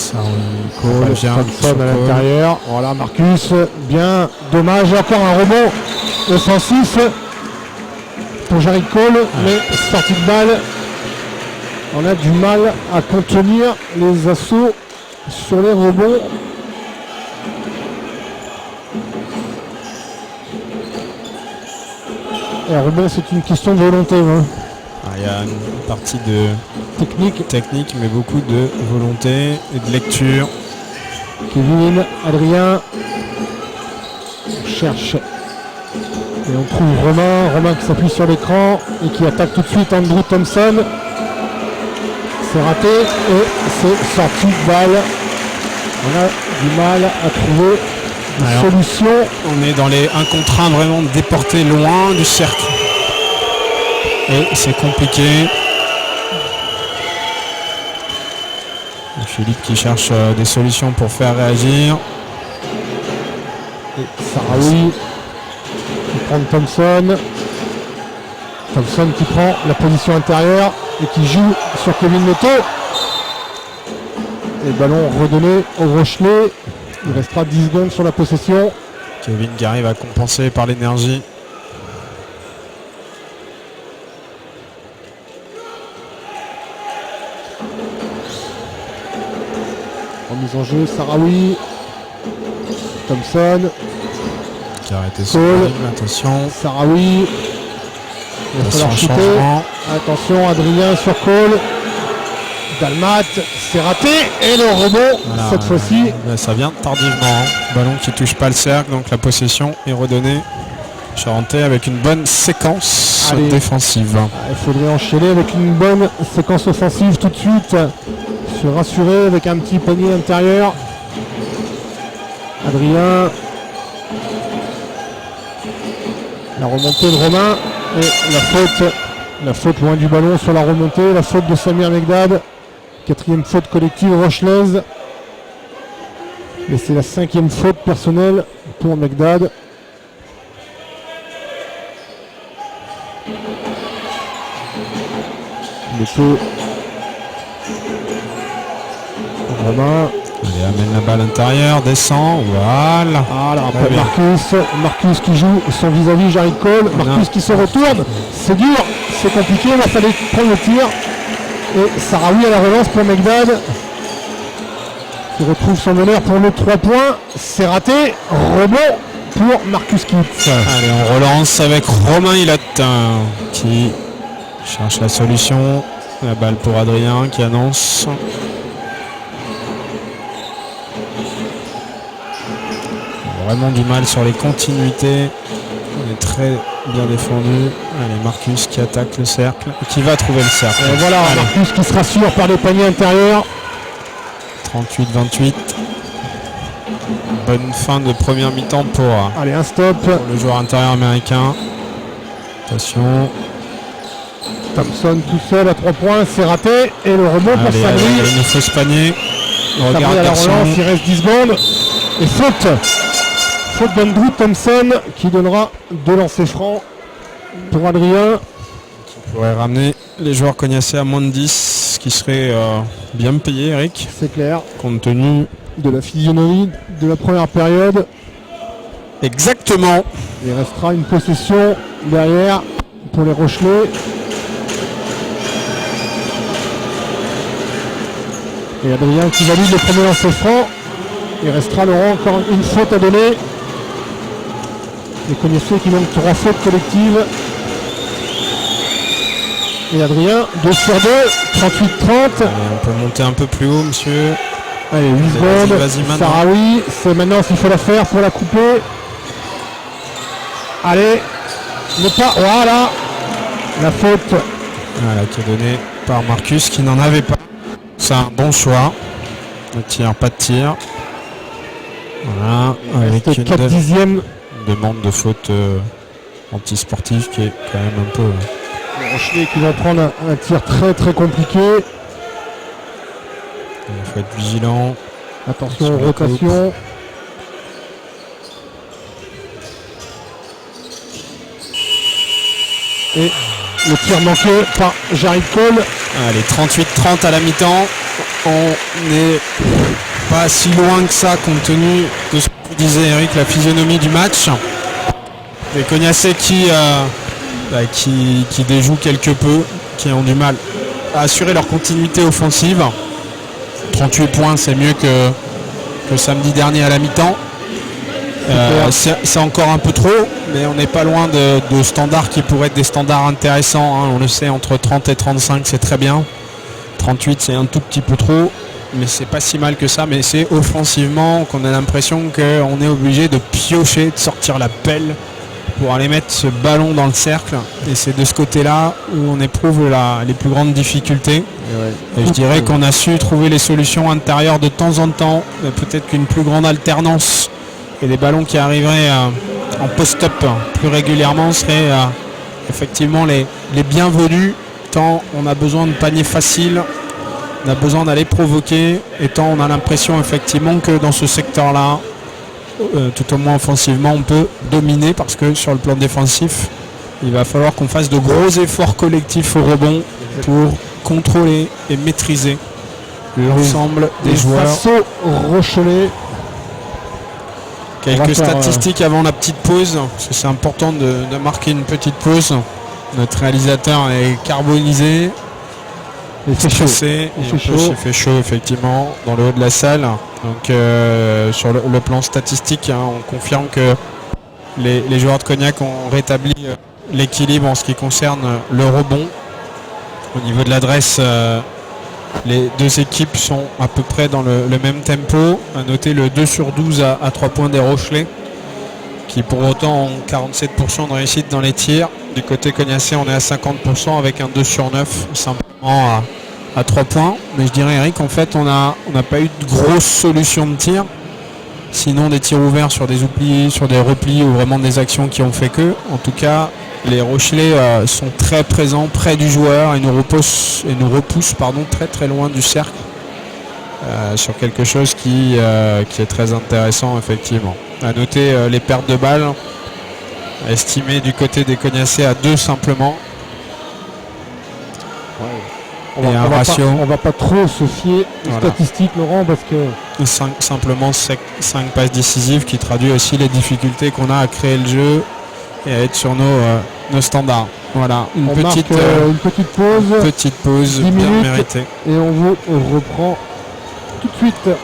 Cole, Thompson à l'intérieur. Voilà Marcus, bien dommage. Encore un rebond offensif pour Jerry Cole, mais sortie de balle. On a du mal à contenir les assauts sur les rebonds. Et rebond, c'est une question de volonté. Hein. Il y a une partie de technique, mais beaucoup de volonté et de lecture. Kevin, Adrien, on cherche et on trouve Romain qui s'appuie sur l'écran et qui attaque tout de suite Andrew Thompson. C'est raté et c'est sorti de balle. On a du mal à trouver une solution. On est dans les 1 contre 1 vraiment déportés loin du cercle. Et c'est compliqué. Philippe qui cherche des solutions pour faire réagir. Et Sarawi qui prend Thompson. Thompson qui prend la position intérieure et qui joue sur Kevin Neto. Et ballon redonné au Rochelet. Il restera 10 secondes sur la possession. Kevin qui arrive à compenser par l'énergie. Remise en jeu, Sarawi. Thompson. Qui a arrêté son rythme, attention. Sarawi. Il va falloir shooter. Attention, Adrien sur Cole. Dalmat, c'est raté. Et le rebond, voilà, cette fois-ci. Ça vient tardivement. Ballon qui ne touche pas le cercle, donc la possession est redonnée. Charentais avec une bonne séquence défensive. Il faudrait enchaîner avec une bonne séquence offensive tout de suite. Se rassurer avec un petit panier intérieur. Adrien. La remontée de Romain. Et la faute loin du ballon sur la remontée. La faute de Samir Megdad. 4e faute collective rochelaise. Et c'est la 5e faute personnelle pour Megdad. Neto. Romain. Allez, amène la balle intérieure, descend, voilà. Après Marcus qui joue son vis-à-vis Jerry Cole. Marcus qui se retourne. C'est dur, c'est compliqué, il va falloir prendre le tir. Et Sarawi à la relance pour Megdad. Qui retrouve son honneur pour le 3 points. C'est raté. Rebond pour Marcus Kitts. Allez, on relance avec Romain Hilot qui cherche la solution. La balle pour Adrien qui annonce. Vraiment du mal sur les continuités. On est très bien défendu. Allez, Marcus qui attaque le cercle. Qui va trouver le cercle. Et voilà, allez. Marcus qui se rassure par les paniers intérieurs. 38-28. Bonne fin de première mi-temps pour un stop. Pour le joueur intérieur américain. Attention. Thompson tout seul à 3 points. C'est raté. Et le rebond pour Sabri. Une fausse panier. Regarde à la relance. Il reste 10 secondes. Et faute. Faute d'Andrew Thompson qui donnera 2 lancers francs pour Adrien. Qui pourrait ramener les joueurs cognassés à moins de 10, qui serait bien payé, Eric. C'est clair. Compte tenu de la physionomie de la première période. Exactement. Il restera une possession derrière pour les Rochelais. Et Adrien qui valide le premier lancer franc. Il restera, Laurent, encore une faute à donner. Les Cognassés qui manquent 3 fautes collectives. Et Adrien, 2 sur 2, 38-30. On peut monter un peu plus haut, monsieur. Allez, 8 secondes. Sarawi, c'est maintenant s'il faut la faire pour la couper. Allez, ne pas. Voilà. La faute Voilà, qui est donné par Marcus qui n'en avait pas. C'est un bon choix. Le tir, pas de tir. Voilà, avec une 4 dixièmes. demande de faute antisportive qui est quand même un peu. Rochelet qui va prendre un tir très très compliqué. Il faut être vigilant. Attention aux rotations. Et le tir manqué par Jared Cole. Allez, 38-30 à la mi-temps. On n'est pas si loin que ça compte tenu de ce que disait Eric, la physionomie du match. Les Cognassais qui déjouent quelque peu, qui ont du mal à assurer leur continuité offensive. 38 points, c'est mieux que samedi dernier à la mi-temps. C'est encore un peu trop, mais on n'est pas loin de standards qui pourraient être des standards intéressants. Hein. On le sait, entre 30 et 35, c'est très bien. 38, c'est un tout petit peu trop, mais c'est pas si mal que ça. Mais c'est offensivement qu'on a l'impression qu'on est obligé de piocher, de sortir la pelle pour aller mettre ce ballon dans le cercle. Et c'est de ce côté-là où on éprouve les plus grandes difficultés. Et je dirais qu'on a su trouver les solutions intérieures de temps en temps, mais peut-être qu'une plus grande alternance et des ballons qui arriveraient en post-up plus régulièrement seraient effectivement les bienvenus, tant on a besoin de paniers faciles, on a besoin d'aller provoquer, et tant on a l'impression effectivement que dans ce secteur-là, tout au moins offensivement, on peut dominer, parce que sur le plan défensif, il va falloir qu'on fasse de gros efforts collectifs au rebond pour contrôler et maîtriser l'ensemble des joueurs. Rochelet. Quelques statistiques avant la petite pause, parce que c'est important de marquer une petite pause. Notre réalisateur est carbonisé. Il fait chaud. Il fait chaud effectivement dans le haut de la salle. Donc sur le plan statistique, hein, on confirme que les joueurs de Cognac ont rétabli l'équilibre en ce qui concerne le rebond. Au niveau de l'adresse, les deux équipes sont à peu près dans le même tempo. À noter le 2 sur 12 à 3 points des Rochelais, qui pour autant ont 47% de réussite dans les tirs. Du côté cognassais, on est à 50% avec un 2 sur 9, simplement à 3 points. Mais je dirais, Eric, en fait, on n'a pas eu de grosse solution de tir. Sinon, des tirs ouverts sur des oublis, sur des replis, ou vraiment des actions qui ont fait que. En tout cas, les Rochelais sont très présents près du joueur et nous repoussent très très loin du cercle, sur quelque chose qui est très intéressant effectivement. À noter les pertes de balles estimées du côté des Cognassais à 2 simplement. On va pas trop se fier aux statistiques, Laurent, parce que 5 passes décisives, qui traduit aussi les difficultés qu'on a à créer le jeu et à être sur nos standards. Voilà, une petite pause bien méritée. Et on vous reprend tout de suite.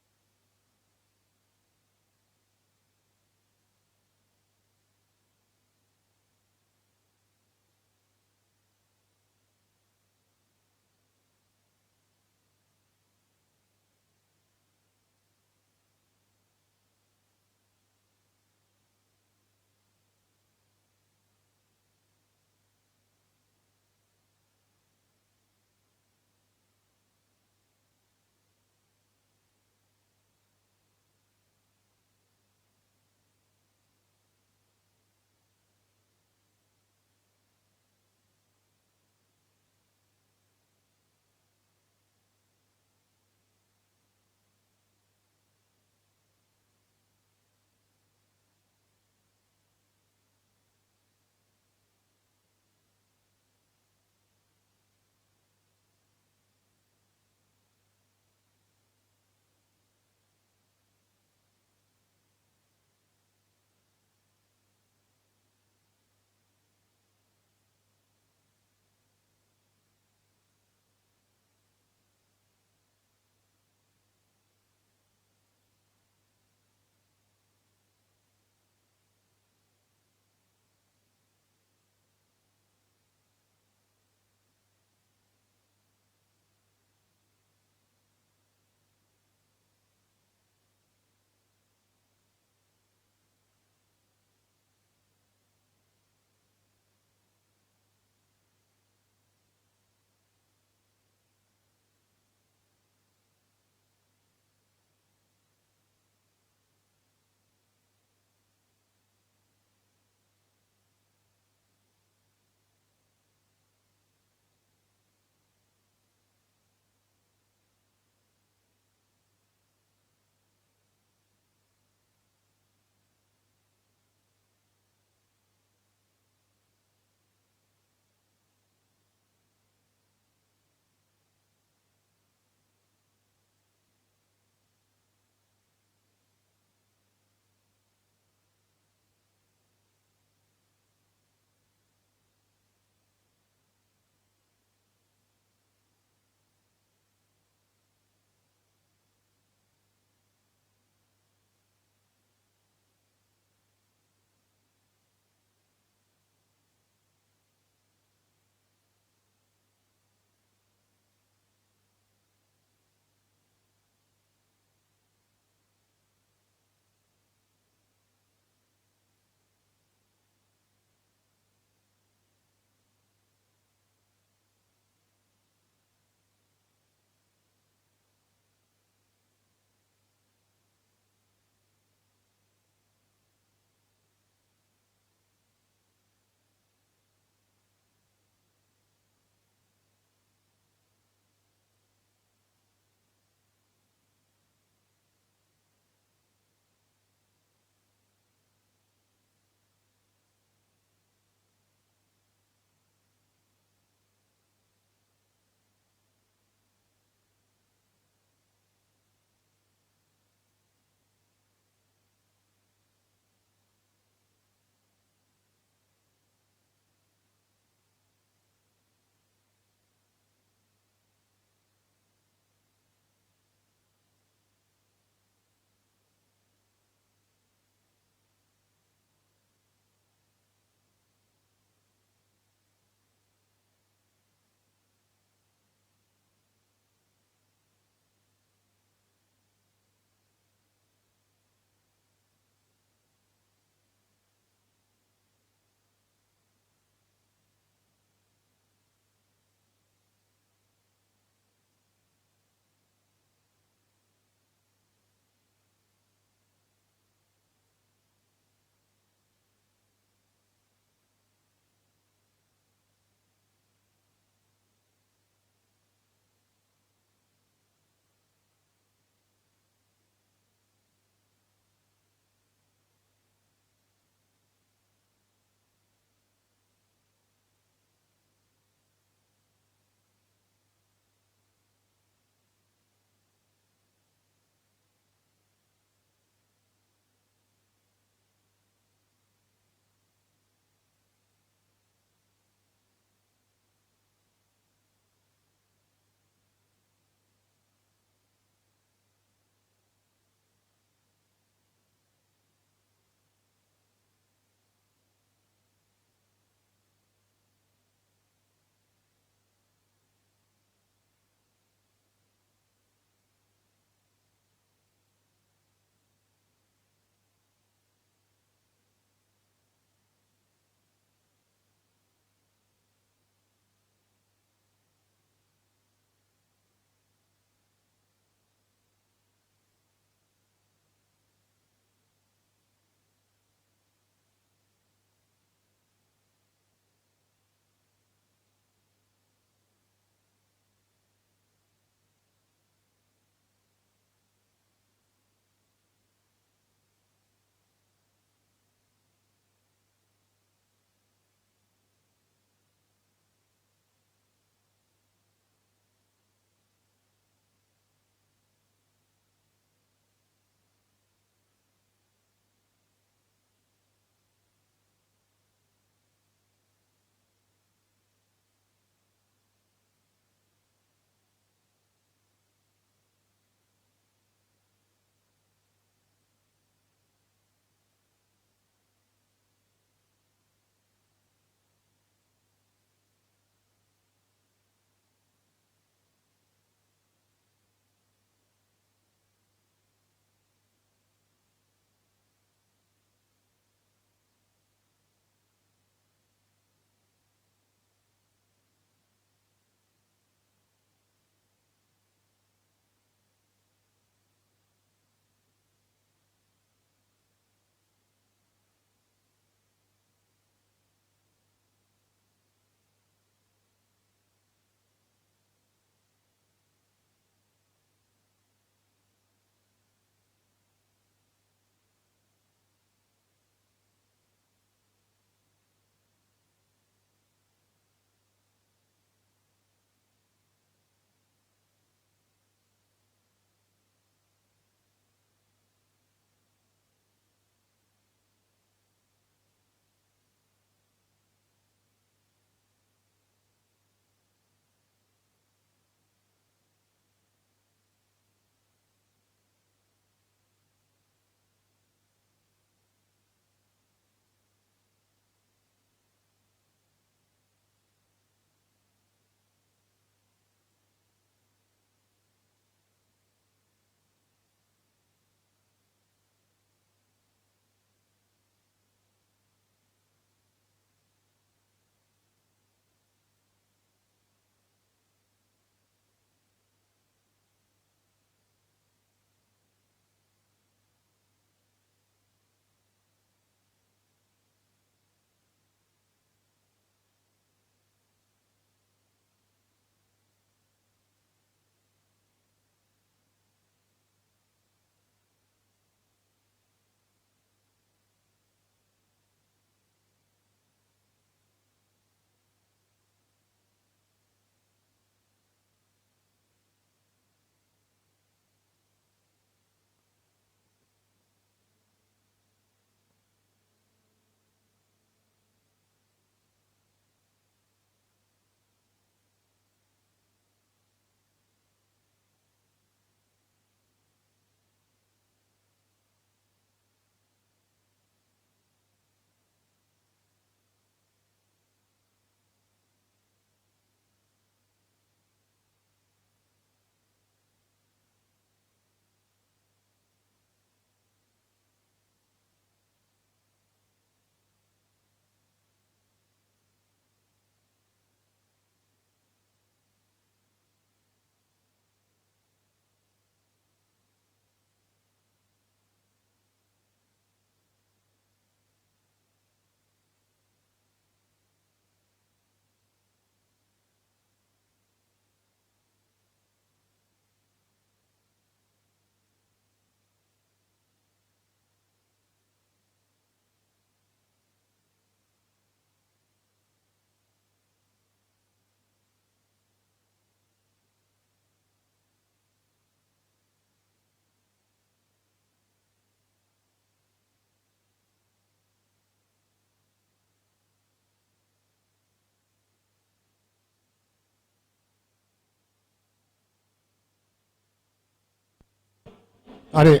Allez,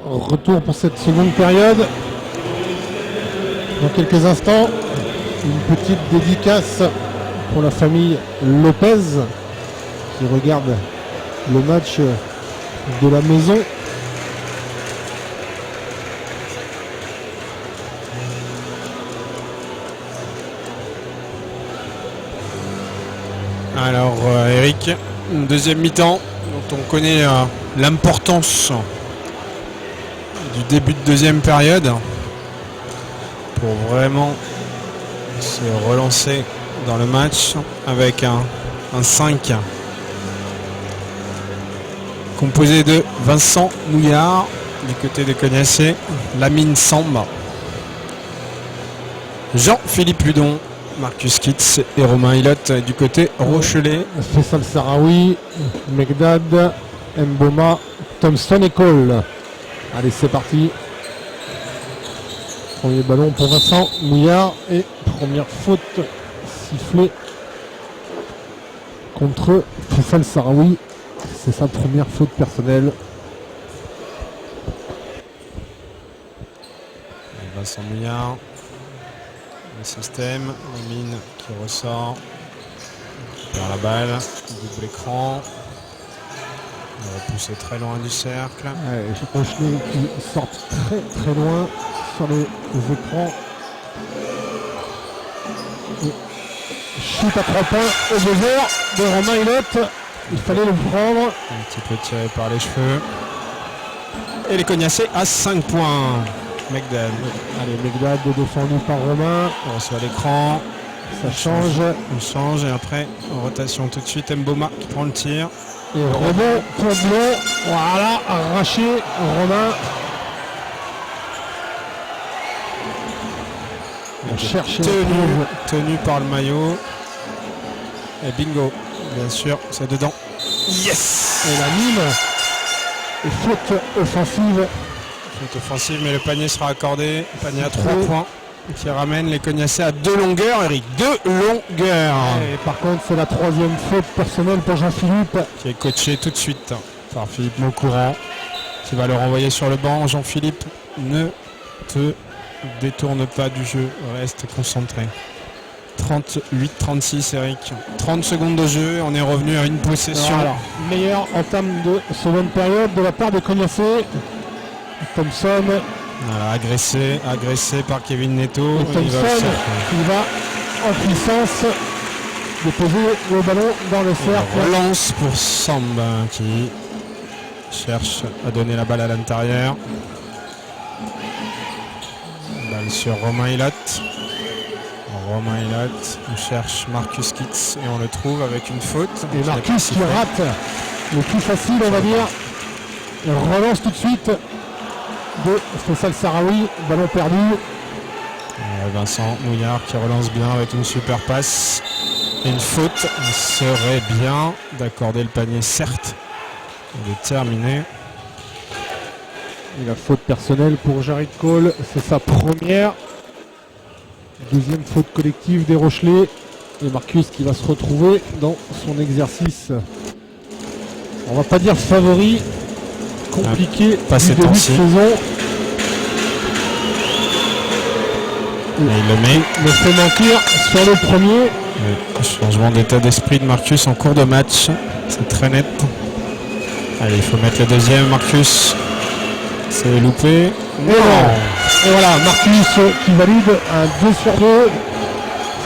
retour pour cette seconde période. Dans quelques instants, une petite dédicace pour la famille Lopez qui regarde le match de la maison. Alors Eric, deuxième mi-temps dont on connaît l'importance du début de deuxième période pour vraiment se relancer dans le match avec un 5 composé de Vincent Mouillard du côté de Cognassé, Lamine Samba, Jean-Philippe Ludon, Marcus Kitts et Romain Hilot du côté Rochelet. Faisal Sarawi, Megdad, Mboma, Thompson et Cole. Allez, c'est parti. Premier ballon pour Vincent Mouillard et première faute sifflée contre Faisal Sarawi. C'est sa première faute personnelle. Vincent Mouillard. Le système, Lamine qui ressort vers la balle, double écran, repoussé très loin du cercle. Rochelet qui sort très loin sur les écrans. Et shoot à 3 points au buzzer de Romain Hilot. Il fallait le prendre. Un petit peu tiré par les cheveux. Et les Cognassés à 5 points. Megdad. Allez, Megdad défendu par Romain. On reçoit l'écran. Ça change. On change et après, en rotation tout de suite, Mboma qui prend le tir. Et rebond pour Blond. Voilà, arraché Romain. On cherche tenu par le maillot. Et bingo, bien sûr, c'est dedans. Yes! Et la mine. Et faute offensive. Faute offensive, mais le panier sera accordé. Panier à 3 points qui ramène les Cognassés à 2 longueurs, Eric. 2 longueurs. Et par contre, c'est la troisième faute personnelle pour Jean-Philippe. Qui est coaché tout de suite par Philippe Maucourant, qui va le renvoyer sur le banc. Jean-Philippe, ne te détourne pas du jeu, reste concentré. 38-36, Eric. 30 secondes de jeu, on est revenu à une possession. Alors, meilleure entame de seconde période de la part des Cognassés. Thompson. Voilà, agressé par Kevin Neto. Et Thompson qui va en puissance déposer le ballon dans le cercle. Relance pour Samba qui cherche à donner la balle à l'intérieur. Balle sur Romain Hilot. Romain Hilot, on cherche Marcus Kitts et on le trouve avec une faute. Et Marcus qui rate le plus facile, on va dire. Il relance tout de suite de Faisal Sarawi, ballon perdu. Vincent Mouillard qui relance bien avec une super passe. Et une faute, il serait bien d'accorder le panier, certes, et de terminer. Et la faute personnelle pour Jared Cole, c'est sa première. Deuxième faute collective des Rochelais. Et Marcus qui va se retrouver dans son exercice. On va pas dire favori. Compliqué pas du ces début de temps-ci. saison. Et il le met. Le fait mentir sur le premier. Changement d'état d'esprit de Marcus en cours de match. C'est très net. Allez, il faut mettre le deuxième. Marcus. C'est loupé. Non. Et voilà, Marcus qui valide un 2 sur 2.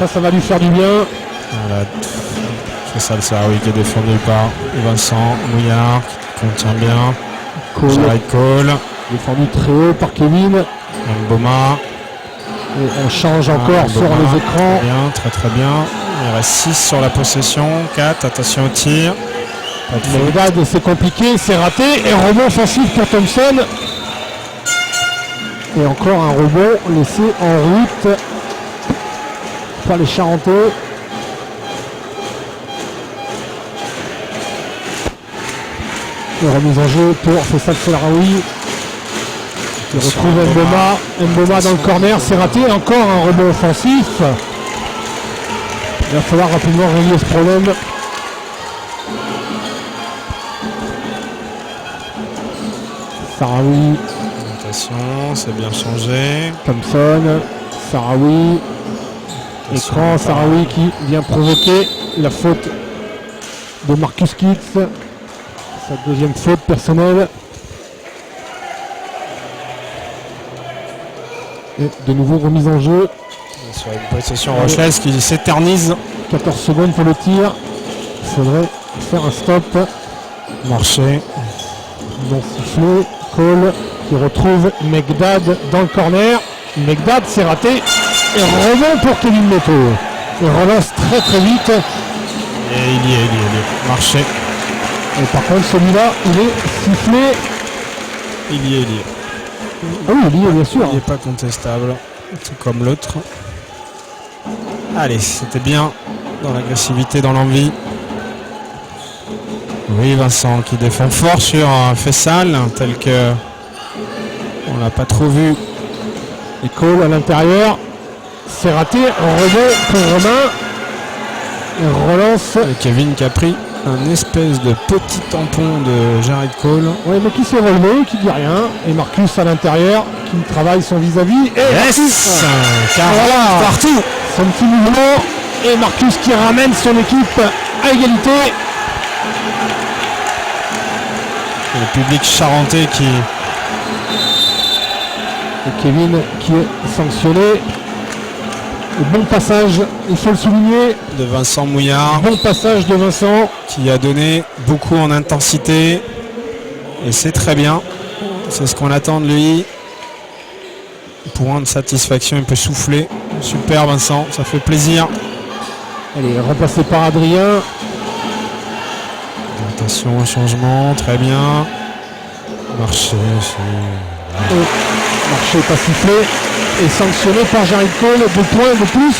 Ça va lui faire du bien. Voilà. C'est ça le Sarawi qui est défendu par Vincent Mouillard. Qui contient bien. Cole. Défendu très haut par Kevin. Mboma. Et on change encore sur les écrans. Bien, très bien. Il reste 6 sur la possession. 4, attention au tir. Megdad, c'est compliqué, c'est raté. Et rebond offensif pour Thompson. Et encore un rebond laissé en route par les Charentais. Et remise en jeu pour Faisal Sarawi. Il retrouve Mboma dans le corner, c'est raté. Encore un rebond offensif. Il va falloir rapidement régler ce problème. Sahraoui, Attention, c'est bien changé. Thompson, Sahraoui, écran, Sahraoui qui vient provoquer la faute de Marcus Kitts, sa deuxième faute personnelle. Et de nouveau remise en jeu. Sur une possession rochelaise qui s'éternise. 14 secondes pour le tir. Il faudrait faire un stop. Marché. Non sifflé. Cole qui retrouve Megdad dans le corner. Megdad c'est raté. Et rebond pour Kevin Neto. Il relance très très vite. Et il y est. Marché. Et par contre celui-là il est sifflé. Il y est. Ah oui, il y est bien sûr. Il n'est pas contestable. C'est comme l'autre. Allez, c'était bien dans l'agressivité, dans l'envie. Oui, Vincent qui défend fort sur Fessal, tel que on l'a pas trop vu. Et Cole à l'intérieur. C'est raté. En rebond pour Romain. Il relance. Et Kevin qui a pris un espèce de petit tampon de Jared Cole. Ouais, mais qui s'est relevé, qui dit rien. Et Marcus à l'intérieur, qui travaille son vis-à-vis. Et Marcus, Voilà, partout. son petit mouvement. Et Marcus qui ramène son équipe à égalité. Et le public charentais qui... Et Kevin qui est sanctionné. Et bon passage, il faut le souligner. de Vincent Mouillard, Bon passage de Vincent. qui a donné beaucoup en intensité. Et c'est très bien. C'est ce qu'on attend de lui. Pour rendre satisfaction, il peut souffler. Super Vincent, ça fait plaisir. Elle est remplacée par Adrien. Attention au changement, très bien. Marché aussi. Marché pas sifflé. Et sanctionné par Jared Cole. 2 points de plus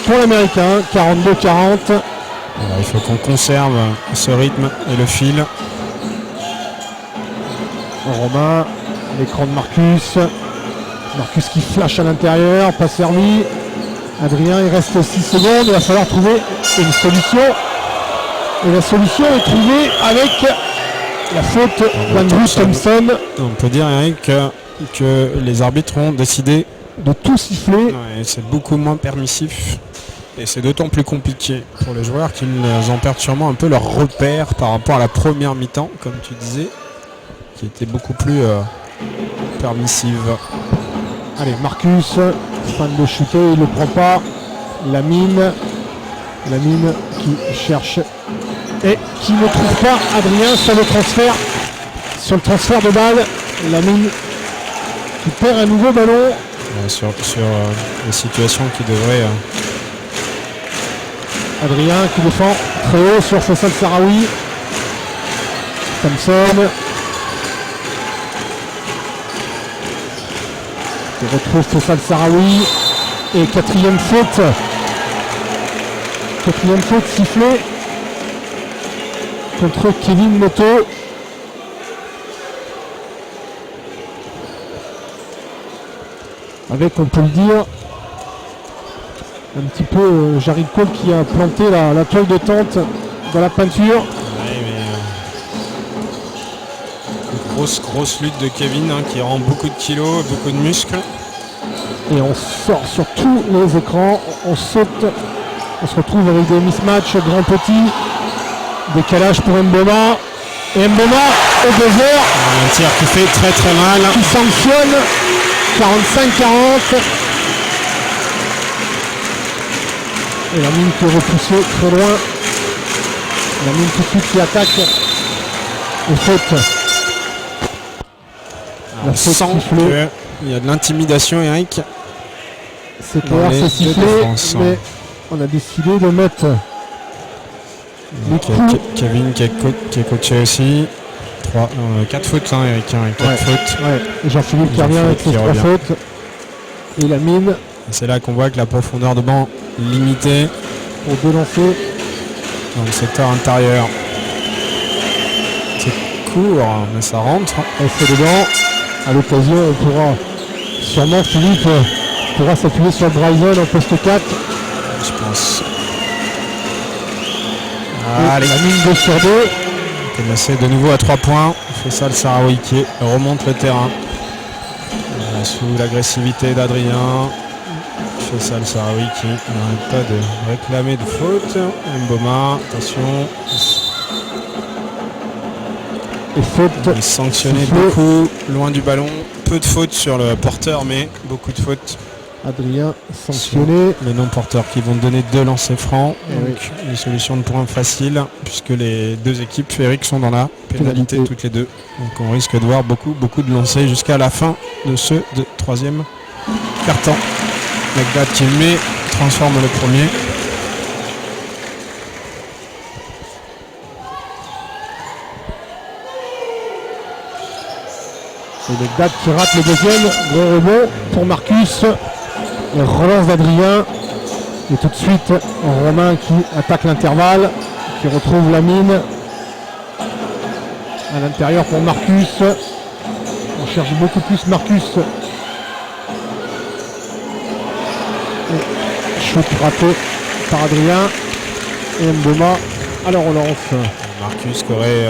pour l'Américain. 42-40. Voilà, il faut qu'on conserve ce rythme et le fil. Romain, l'écran de Marcus. Marcus qui flash à l'intérieur, pas servi. Adrien, il reste 6 secondes, il va falloir trouver une solution. Et la solution est trouvée avec la faute d'Andrew Thompson On peut dire Eric que les arbitres ont décidé. de tout siffler. Ouais, c'est beaucoup moins permissif. Et c'est d'autant plus compliqué pour les joueurs qu'ils en perdent sûrement un peu leur repère par rapport à la première mi-temps, comme tu disais, qui était beaucoup plus permissive. Allez, Marcus, fan de chuter, il ne le prend pas. Lamine qui cherche et qui ne trouve pas Adrien sur le transfert de balle. Lamine qui perd un nouveau ballon. Sur les situations qui devraient... Adrien qui défend très haut sur Faisal Sahraoui. Thompson qui retrouve Faisal Sahraoui. Et quatrième faute sifflée contre Kevin Neto. Avec, on peut le dire, un petit peu Jared Cole qui a planté la toile de tente dans la peinture. Grosse lutte de Kevin qui rend beaucoup de kilos, beaucoup de muscles. Et on sort sur tous les écrans, on saute, on se retrouve avec des mismatchs grand-petit, décalage pour Mboma. Et Mboma au buzzer. Un tir qui fait très mal. Qui sanctionne 45-40. Et la mine qui est repoussée très loin. La mine tout de suite qui attaque. Et faute. On sent qu'il y a de l'intimidation, Eric. C'est clair, c'est sifflé, mais on a décidé de mettre les coups. Kevin qui est coaché aussi. 4 fautes, Eric. 4 fautes. Ouais. Et Jean-Philippe qui revient avec les 3 fautes. Et la mine. C'est là qu'on voit que la profondeur de banc limitée pour 2 lancers dans le secteur intérieur. C'est court, mais ça rentre. Elle fait dedans. À l'occasion, on pourra sûrement, Philippe pourra s'appuyer sur Bryson en poste 4. Je pense. Allez. La mine 2 sur 2. Connaissez de nouveau à 3 points. Faisal Sahraoui qui remonte le terrain. Sous l'agressivité d'Adrien. Faisal Sahraoui qui n'arrête pas de réclamer de faute. Mboma, attention. Et faute. Il sanctionné beaucoup loin du ballon. Peu de fautes sur le porteur, mais beaucoup de fautes. Adrien sanctionné. Les non-porteurs qui vont donner 2 lancers francs. Oui. Donc une solution de points facile puisque les deux équipes féeriques sont dans la pénalité toutes les deux. Donc on risque de voir beaucoup de lancers jusqu'à la fin de ce troisième quart-temps. Megdad qui transforme le premier. Et Megdad qui rate le deuxième. Gros rebond pour Marcus. Et relance d'Adrien. Et tout de suite, Romain qui attaque l'intervalle, qui retrouve la mine. À l'intérieur pour Marcus. On cherche beaucoup plus Marcus. Et shoot raté par Adrien. Et Mboma à la relance. Marcus qui aurait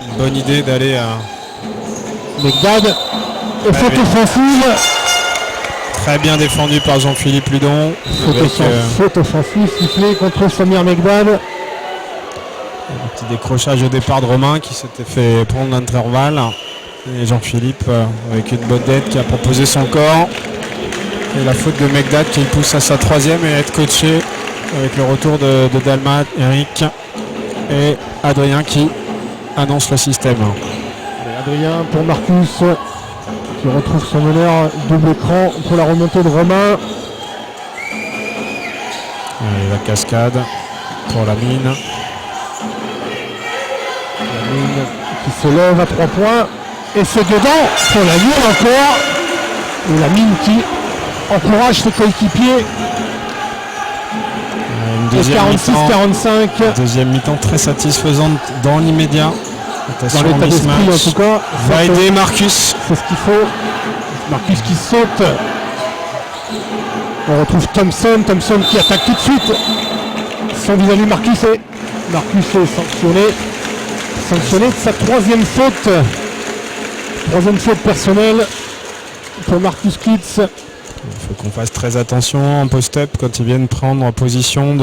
une bonne idée d'aller à... Megdad. Et faute offensive. Très bien défendu par Jean-Philippe Ludon. Faute offensive sifflée contre Samir Megdad. Un petit décrochage au départ de Romain qui s'était fait prendre l'intervalle. Et Jean-Philippe avec une bonne tête qui a proposé son corps. Et la faute de Megdad qui pousse à sa troisième et à être coaché avec le retour de Dalmat, Eric et Adrien qui annonce le système. Et Adrien pour Marcus qui retrouve son meneur, double écran pour la remontée de Romain. Et la cascade pour la mine. La mine qui se lève à 3 points. Et c'est dedans pour la mine encore. Et la mine qui encourage ses coéquipiers. Une 46-45. Deuxième mi-temps très satisfaisante dans l'immédiat. Dans l'état d'esprit en tout cas. Va aider Marcus. C'est ce qu'il faut. Marcus qui saute. On retrouve Thompson qui attaque tout de suite. Son vis-à-vis Marcus est sanctionné de sa troisième faute. Troisième faute personnelle pour Marcus Kitts. Il faut qu'on fasse très attention en post-up quand ils viennent prendre position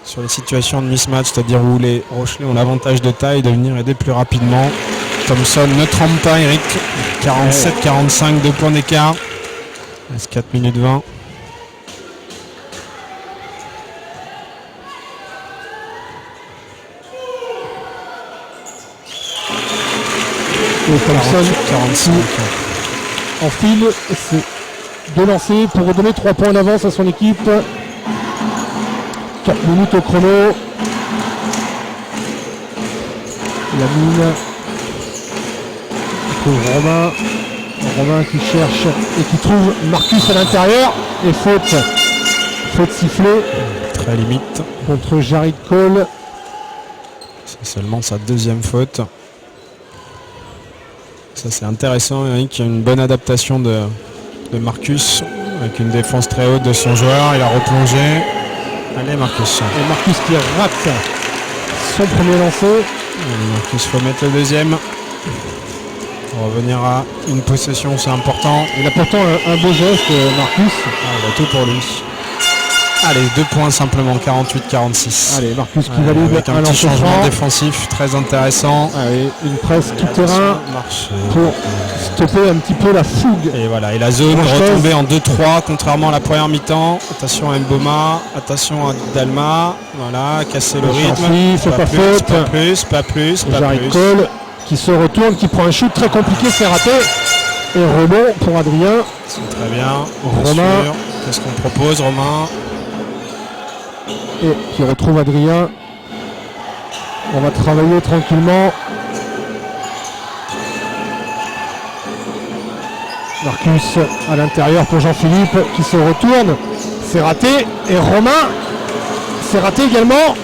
sur les situations de mismatch, c'est-à-dire où les Rochelais ont l'avantage de taille de venir aider plus rapidement. Thompson ne trempe pas, Eric. 47-45, 2 points d'écart. Il reste 4 minutes 20. Et Thompson 45. en file, c'est de lancer pour redonner 3 points d'avance à son équipe. 4 minutes au chrono. La mine qui trouve Romain qui cherche et qui trouve Marcus à l'intérieur. Et faute sifflée. Très limite. Contre Jared Cole. C'est seulement sa deuxième faute. Ça c'est intéressant, Eric. Il y a une bonne adaptation de Marcus avec une défense très haute de son joueur. Il a replongé. Allez Marcus. Et Marcus qui rate son premier lancer. Allez, Marcus, faut mettre le deuxième. Pour revenir à une possession, c'est important. Il a pourtant un beau geste, Marcus. Il a tout pour lui. Allez, 2 points simplement, 48-46. Allez, Marcus qui valide avec un petit changement défensif très intéressant. Allez, une presse tout terrain marche pour stopper un petit peu la fougue. Et voilà, et la zone retombée en 2-3, contrairement à la première mi-temps. Attention à Mboma, attention à Dalma. Voilà, casser le rythme. C'est pas faute. Pas plus. Jared Cole qui se retourne, qui prend un shoot très compliqué, c'est raté. Et rebond pour Adrien. C'est très bien. Romain. Qu'est-ce qu'on propose, Romain? Et qui retrouve Adrien. On va travailler tranquillement. Marcus à l'intérieur pour Jean-Philippe qui se retourne. C'est raté. Et Romain. C'est raté également.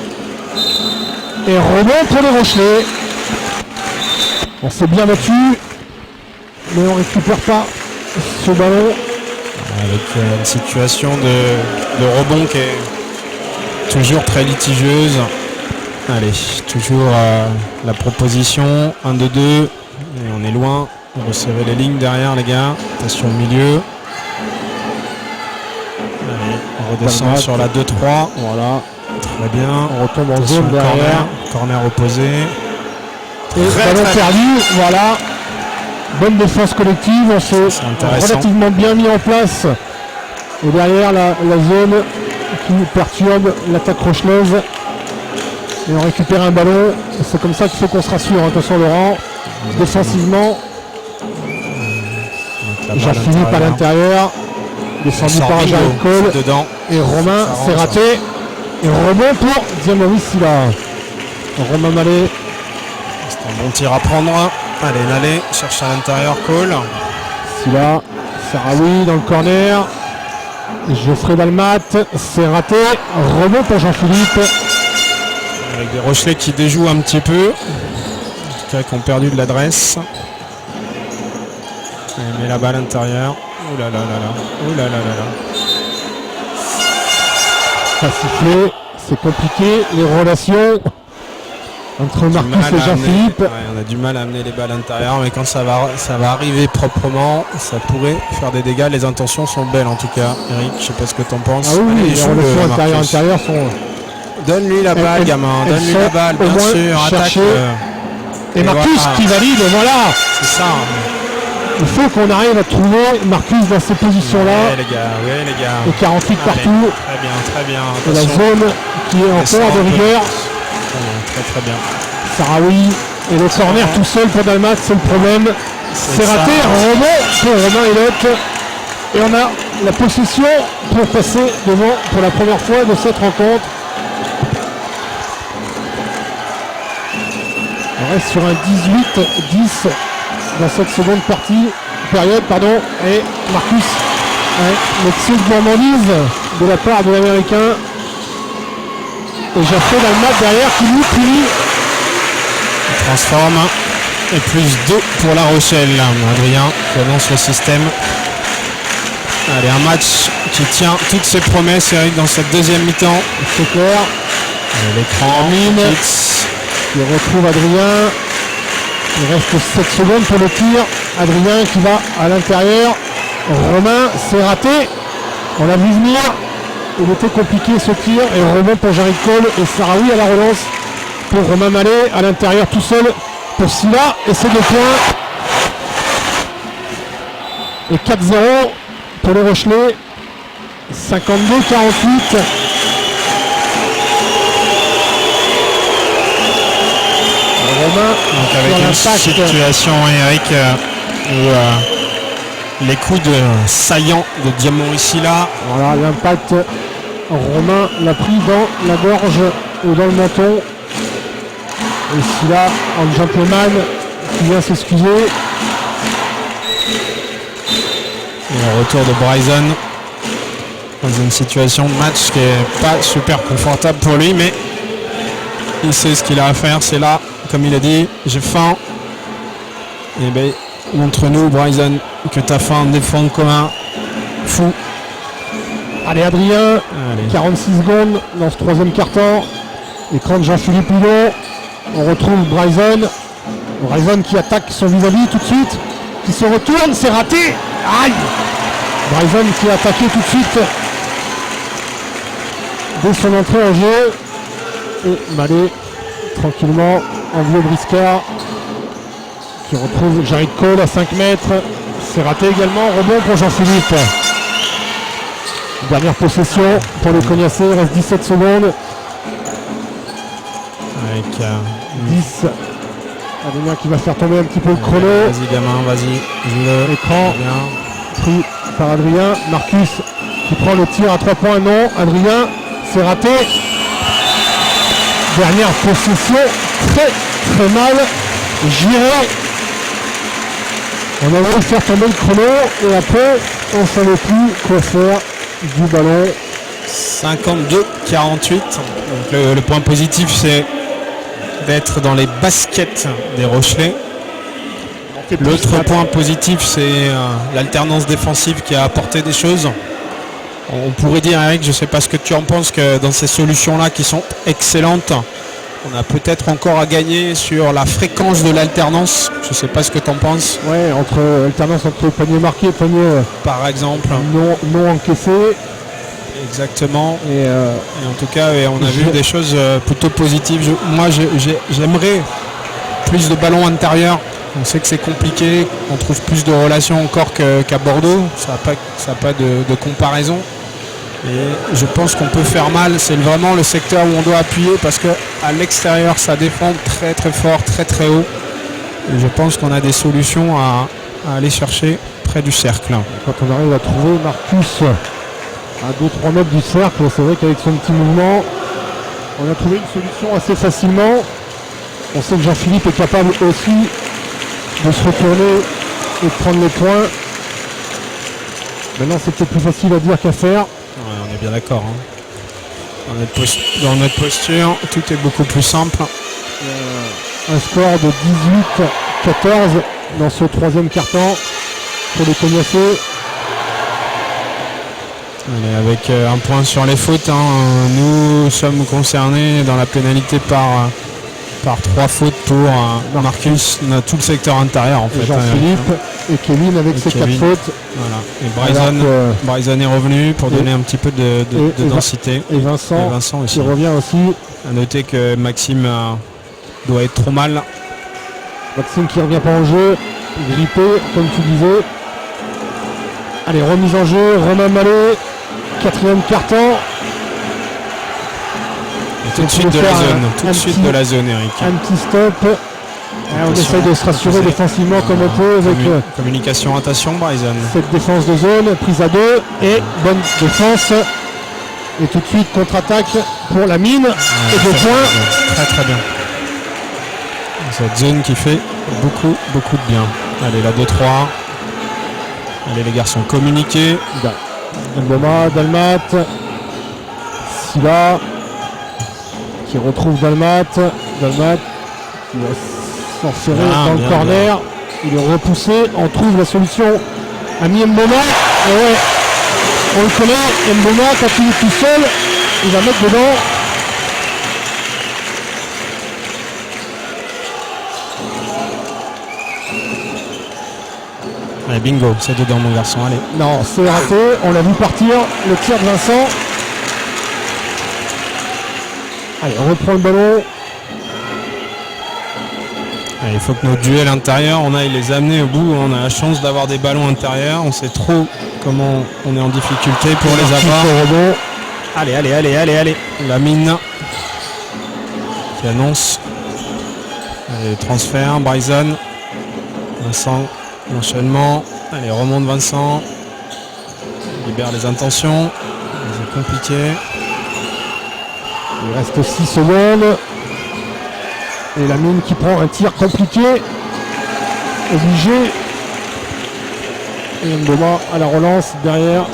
Et rebond pour les Rochelais. On s'est bien battu. Mais on ne récupère pas ce ballon. Avec une situation de rebond qui est toujours très litigieuse. Allez, toujours la proposition 1-2-2 et on est loin. Resserrer les lignes derrière les gars. Attention au milieu. Allez, on redescend sur la 2-3. Voilà. Très bien. On retombe en zone derrière. Corner opposé. Et ballon perdu. Voilà. Bonne défense collective. On s'est relativement bien mis en place. Et derrière la zone qui perturbe l'attaque rochelaise. Et on récupère un ballon. C'est comme ça qu'il faut qu'on se rassure. Attention Laurent. Défensivement. Jean-Philippe à l'intérieur. Descendu par Jared Cole. Dedans. Et Romain, c'est raté. Et rebond pour Diamoris Silla. Romain Mallet. C'est un bon tir à prendre. Allez, Nallet cherche à l'intérieur Cole. Silla. Sarawi dans le corner. Geoffrey Dalmat. C'est raté. Rebond pour Jean-Philippe. Avec des Rochelais qui déjouent un petit peu. En tout cas, qui ont perdu de l'adresse. Il met la balle à l'intérieur. Oh là là là là. Oh là là là là. Ça sifflé. C'est compliqué. Les relations entre Marcus et Jean-Philippe. Ouais, on a du mal à amener les balles à l'intérieur, mais quand ça va arriver proprement, ça pourrait faire des dégâts. Les intentions sont belles en tout cas. Eric, je sais pas ce que tu en penses. Ah oui, les relations intérieures sont. Donne-lui la balle, gamin. Donne-lui la balle, bien sûr. Attaque. Et Marcus voilà. Qui valide, voilà. C'est ça. Il faut qu'on arrive à trouver Marcus dans ces positions-là. Ouais, les gars. Et 48 partout. Très bien. Et la zone qui est encore de rigueur. Très bien. Sarawi et le corner tout seul pour Dalmat, c'est le problème. C'est raté, rebond pour Romain Elliott. Et on a la possession pour passer devant pour la première fois de cette rencontre. On reste sur un 18-10 dans cette seconde période. Et Marcus, l'excès de gourmandise de la part de l'Américain. Et Geoffrey Dalmat derrière qui lui punit. Il transforme. Et plus 2 pour La Rochelle. Adrien qui annonce le système. Allez, un match qui tient toutes ses promesses, Eric, dans cette deuxième mi-temps. C'est clair. L'écran qui retrouve Adrien. Il reste 7 secondes pour le tir. Adrien qui va à l'intérieur. Romain, c'est raté. On l'a vu venir. Il était compliqué ce tir. Et rebond pour Jared Cole et Sarawi à la relance pour Romain Mallet à l'intérieur tout seul pour Silla. Et c'est 2 points. Et 4-0 pour les Rochelais. 52-48. Donc avec une situation, Eric, où les coups de saillant de Diamoris Silla. Voilà, l'impact. Romain l'a pris dans la gorge ou dans le menton. Et Silla, en gentleman, qui vient s'excuser. Et le retour de Bryson dans une situation de match qui n'est pas super confortable pour lui, mais il sait ce qu'il a à faire, c'est là. Comme il a dit, j'ai faim. Et bien, montre-nous, Bryson, que tu as faim en défense commun. Fou. Allez, Adrien. 46 secondes dans ce troisième quart-temps. Écran de Jean-Philippe Hulot. On retrouve Bryson. Bryson qui attaque son vis-à-vis tout de suite. Qui se retourne, c'est raté. Aïe. Bryson qui a attaqué tout de suite dès son entrée en jeu. Et Mallet, tranquillement, en vieux briscard, qui retrouve Jared Cole à 5 mètres. C'est raté également. Rebond pour Jean-Philippe. Dernière possession pour les Cognassés. Il reste 17 secondes. Avec 10. Adrien qui va faire tomber un petit peu le chrono. Vas-y gamin, vas-y. Joue-le. Écran pris par Adrien. Marcus qui prend le tir à 3 points. Non. Adrien, c'est raté. Dernière possession, très mal gérée. On a voulu faire tomber le chrono et après on ne savait plus quoi faire du ballon. 52-48. Le point positif c'est d'être dans les baskets des Rochelais. L'autre point positif c'est l'alternance défensive qui a apporté des choses. On pourrait dire, Eric, je ne sais pas ce que tu en penses, que dans ces solutions-là qui sont excellentes, On a peut-être encore à gagner sur la fréquence de l'alternance. Je ne sais pas ce que tu en penses. Ouais, entre alternance entre panier marqué et panier par exemple non encaissé. Exactement. Et en tout cas, on a vu des choses plutôt positives. Moi, j'aimerais plus de ballons intérieurs. On sait que c'est compliqué. On trouve plus de relations encore qu'à Bordeaux. Ça n'a pas de comparaison. Et je pense qu'on peut faire mal. C'est vraiment le secteur où on doit appuyer parce qu'à l'extérieur, ça défend très très fort, très très haut. Et je pense qu'on a des solutions à aller chercher près du cercle. Quand on arrive à trouver Marcus à 2-3 mètres du cercle, c'est vrai qu'avec son petit mouvement, on a trouvé une solution assez facilement. On sait que Jean-Philippe est capable aussi de se retourner et de prendre les points. Maintenant, c'est peut-être plus facile à dire qu'à faire. Ouais, on est bien d'accord. Dans notre posture, tout est beaucoup plus simple. Un score de 18-14 dans ce troisième quart-temps pour les Cognassés. Allez, avec un point sur les fautes, nous sommes concernés dans la pénalité par 3 fautes pour Marcus. On a tout le secteur intérieur en fait. Jean-Philippe et Kevin avec ses 4 fautes. Voilà. Et Bryson est revenu pour donner un petit peu de densité. Et Vincent aussi. Qui revient aussi. À noter que Maxime doit être trop mal. Maxime qui revient pas en jeu, grippé comme tu disais. Allez, remise en jeu, Romain Mallet, 4e quart-temps. Tout de suite de la zone, tout de suite de la zone, Eric. Un petit stop. On essaye de se rassurer défensivement comme on peut avec communication, attention Bryson. Cette défense de zone, prise à 2 et bonne défense. Et tout de suite contre-attaque pour la mine et 2 points. Très très bien. Cette zone qui fait beaucoup de bien. Allez, la 2-3. Allez les garçons, communiquez. Mboma, Dalmat, Silla qui retrouve Dalmat qui va s'enferrer dans le corner. Il est repoussé, on trouve la solution. Ami Mboma, et ouais, on le connaît, Mboma quand il est tout seul, il va mettre dedans. Allez, bingo, c'est dedans mon garçon, allez. Non, c'est raté, on l'a vu partir, le tir de Vincent. Allez, on reprend le ballon. Allez, il faut que nos duels intérieurs, on aille les amener au bout. On a la chance d'avoir des ballons intérieurs. On sait trop comment on est en difficulté pour les avoir. Allez. La mine qui annonce. Allez, transfert, Bryson. Vincent. L'enchaînement, allez, remonte Vincent, libère les intentions, c'est compliqué. Il reste 6 secondes. Et la mine qui prend un tir compliqué, obligé. Et Mboma à la relance derrière.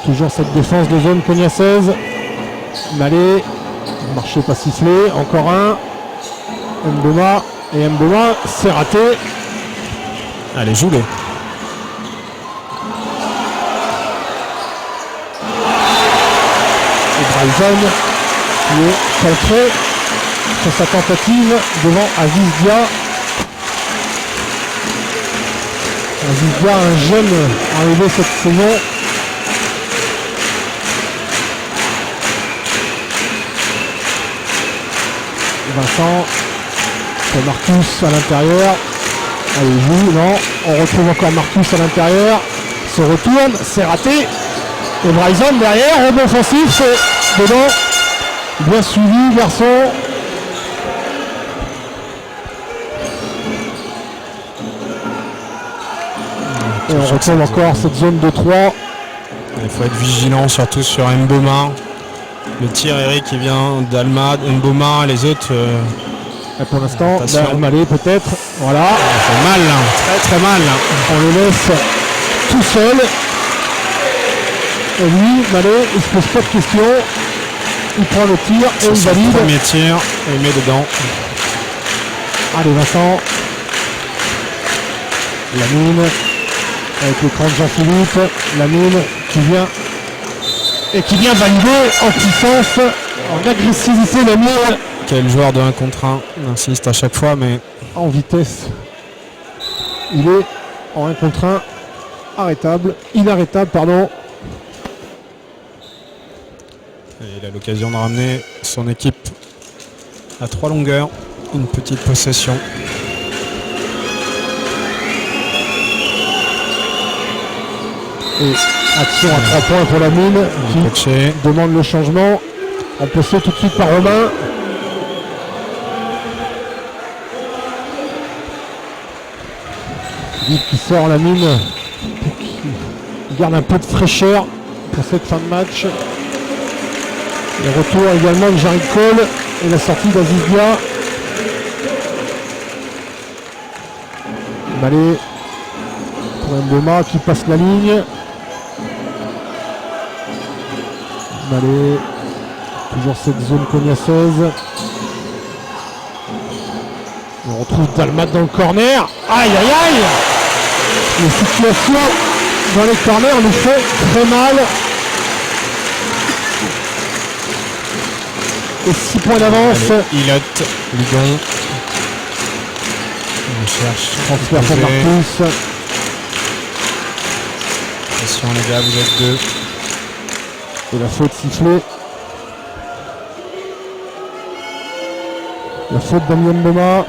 Toujours cette défense de zone cognassaise. Mallet, marché pas sifflé, encore un. Mboma, et Mboma, c'est raté. Allez, joue-le. Et Bryson qui est contré sur sa tentative devant Aziz Dia. Aziz Dia, un jeune arrivé cette saison. Vincent, c'est Marcus à l'intérieur. Allez, joue, non, on retrouve encore Marcus à l'intérieur, se retourne, c'est raté, et Bryson derrière, rebond offensif, c'est dedans, bien suivi, garçon. Et on retrouve encore cette zone de 3. Il faut être vigilant, surtout sur Mboma. Le tir, Eric, qui vient d'Alma, Mboma, les autres... Et pour l'instant, Mallet peut-être, voilà. C'est mal, très mal. On le laisse tout seul. Et lui, Mallet, il se pose pas de questions. Il prend le tir et il valide. Le premier tir et il met dedans. Allez Vincent. La mine avec l'écran de Jean-Philippe. La mine qui vient valider en puissance, en agressivité la mine. quel joueur de 1 contre 1. On insiste à chaque fois, mais En vitesse. Il est en 1 contre 1. Inarrêtable, pardon. il a l'occasion de ramener son équipe à 3 longueurs. Une petite possession. Et action à 3 points pour la mine qui Coaché. demande le changement. On peut tout de suite par Romain. Vite qui sort la mine. Qui garde un peu de fraîcheur pour cette fin de match. Le retour également de Jared Cole et la sortie d'Azizia. Malé pour Mboma qui passe la ligne. Malé, toujours cette zone cognassaise. On retrouve Dalmat dans le corner. Aïe aïe aïe! Les situations dans les corners nous fait très mal. Et 6 points d'avance. Ilott, Ligon. On cherche. Transfert pour Marcus. Attention les gars, vous êtes deux. Et la faute sifflée. La faute d'Amboma.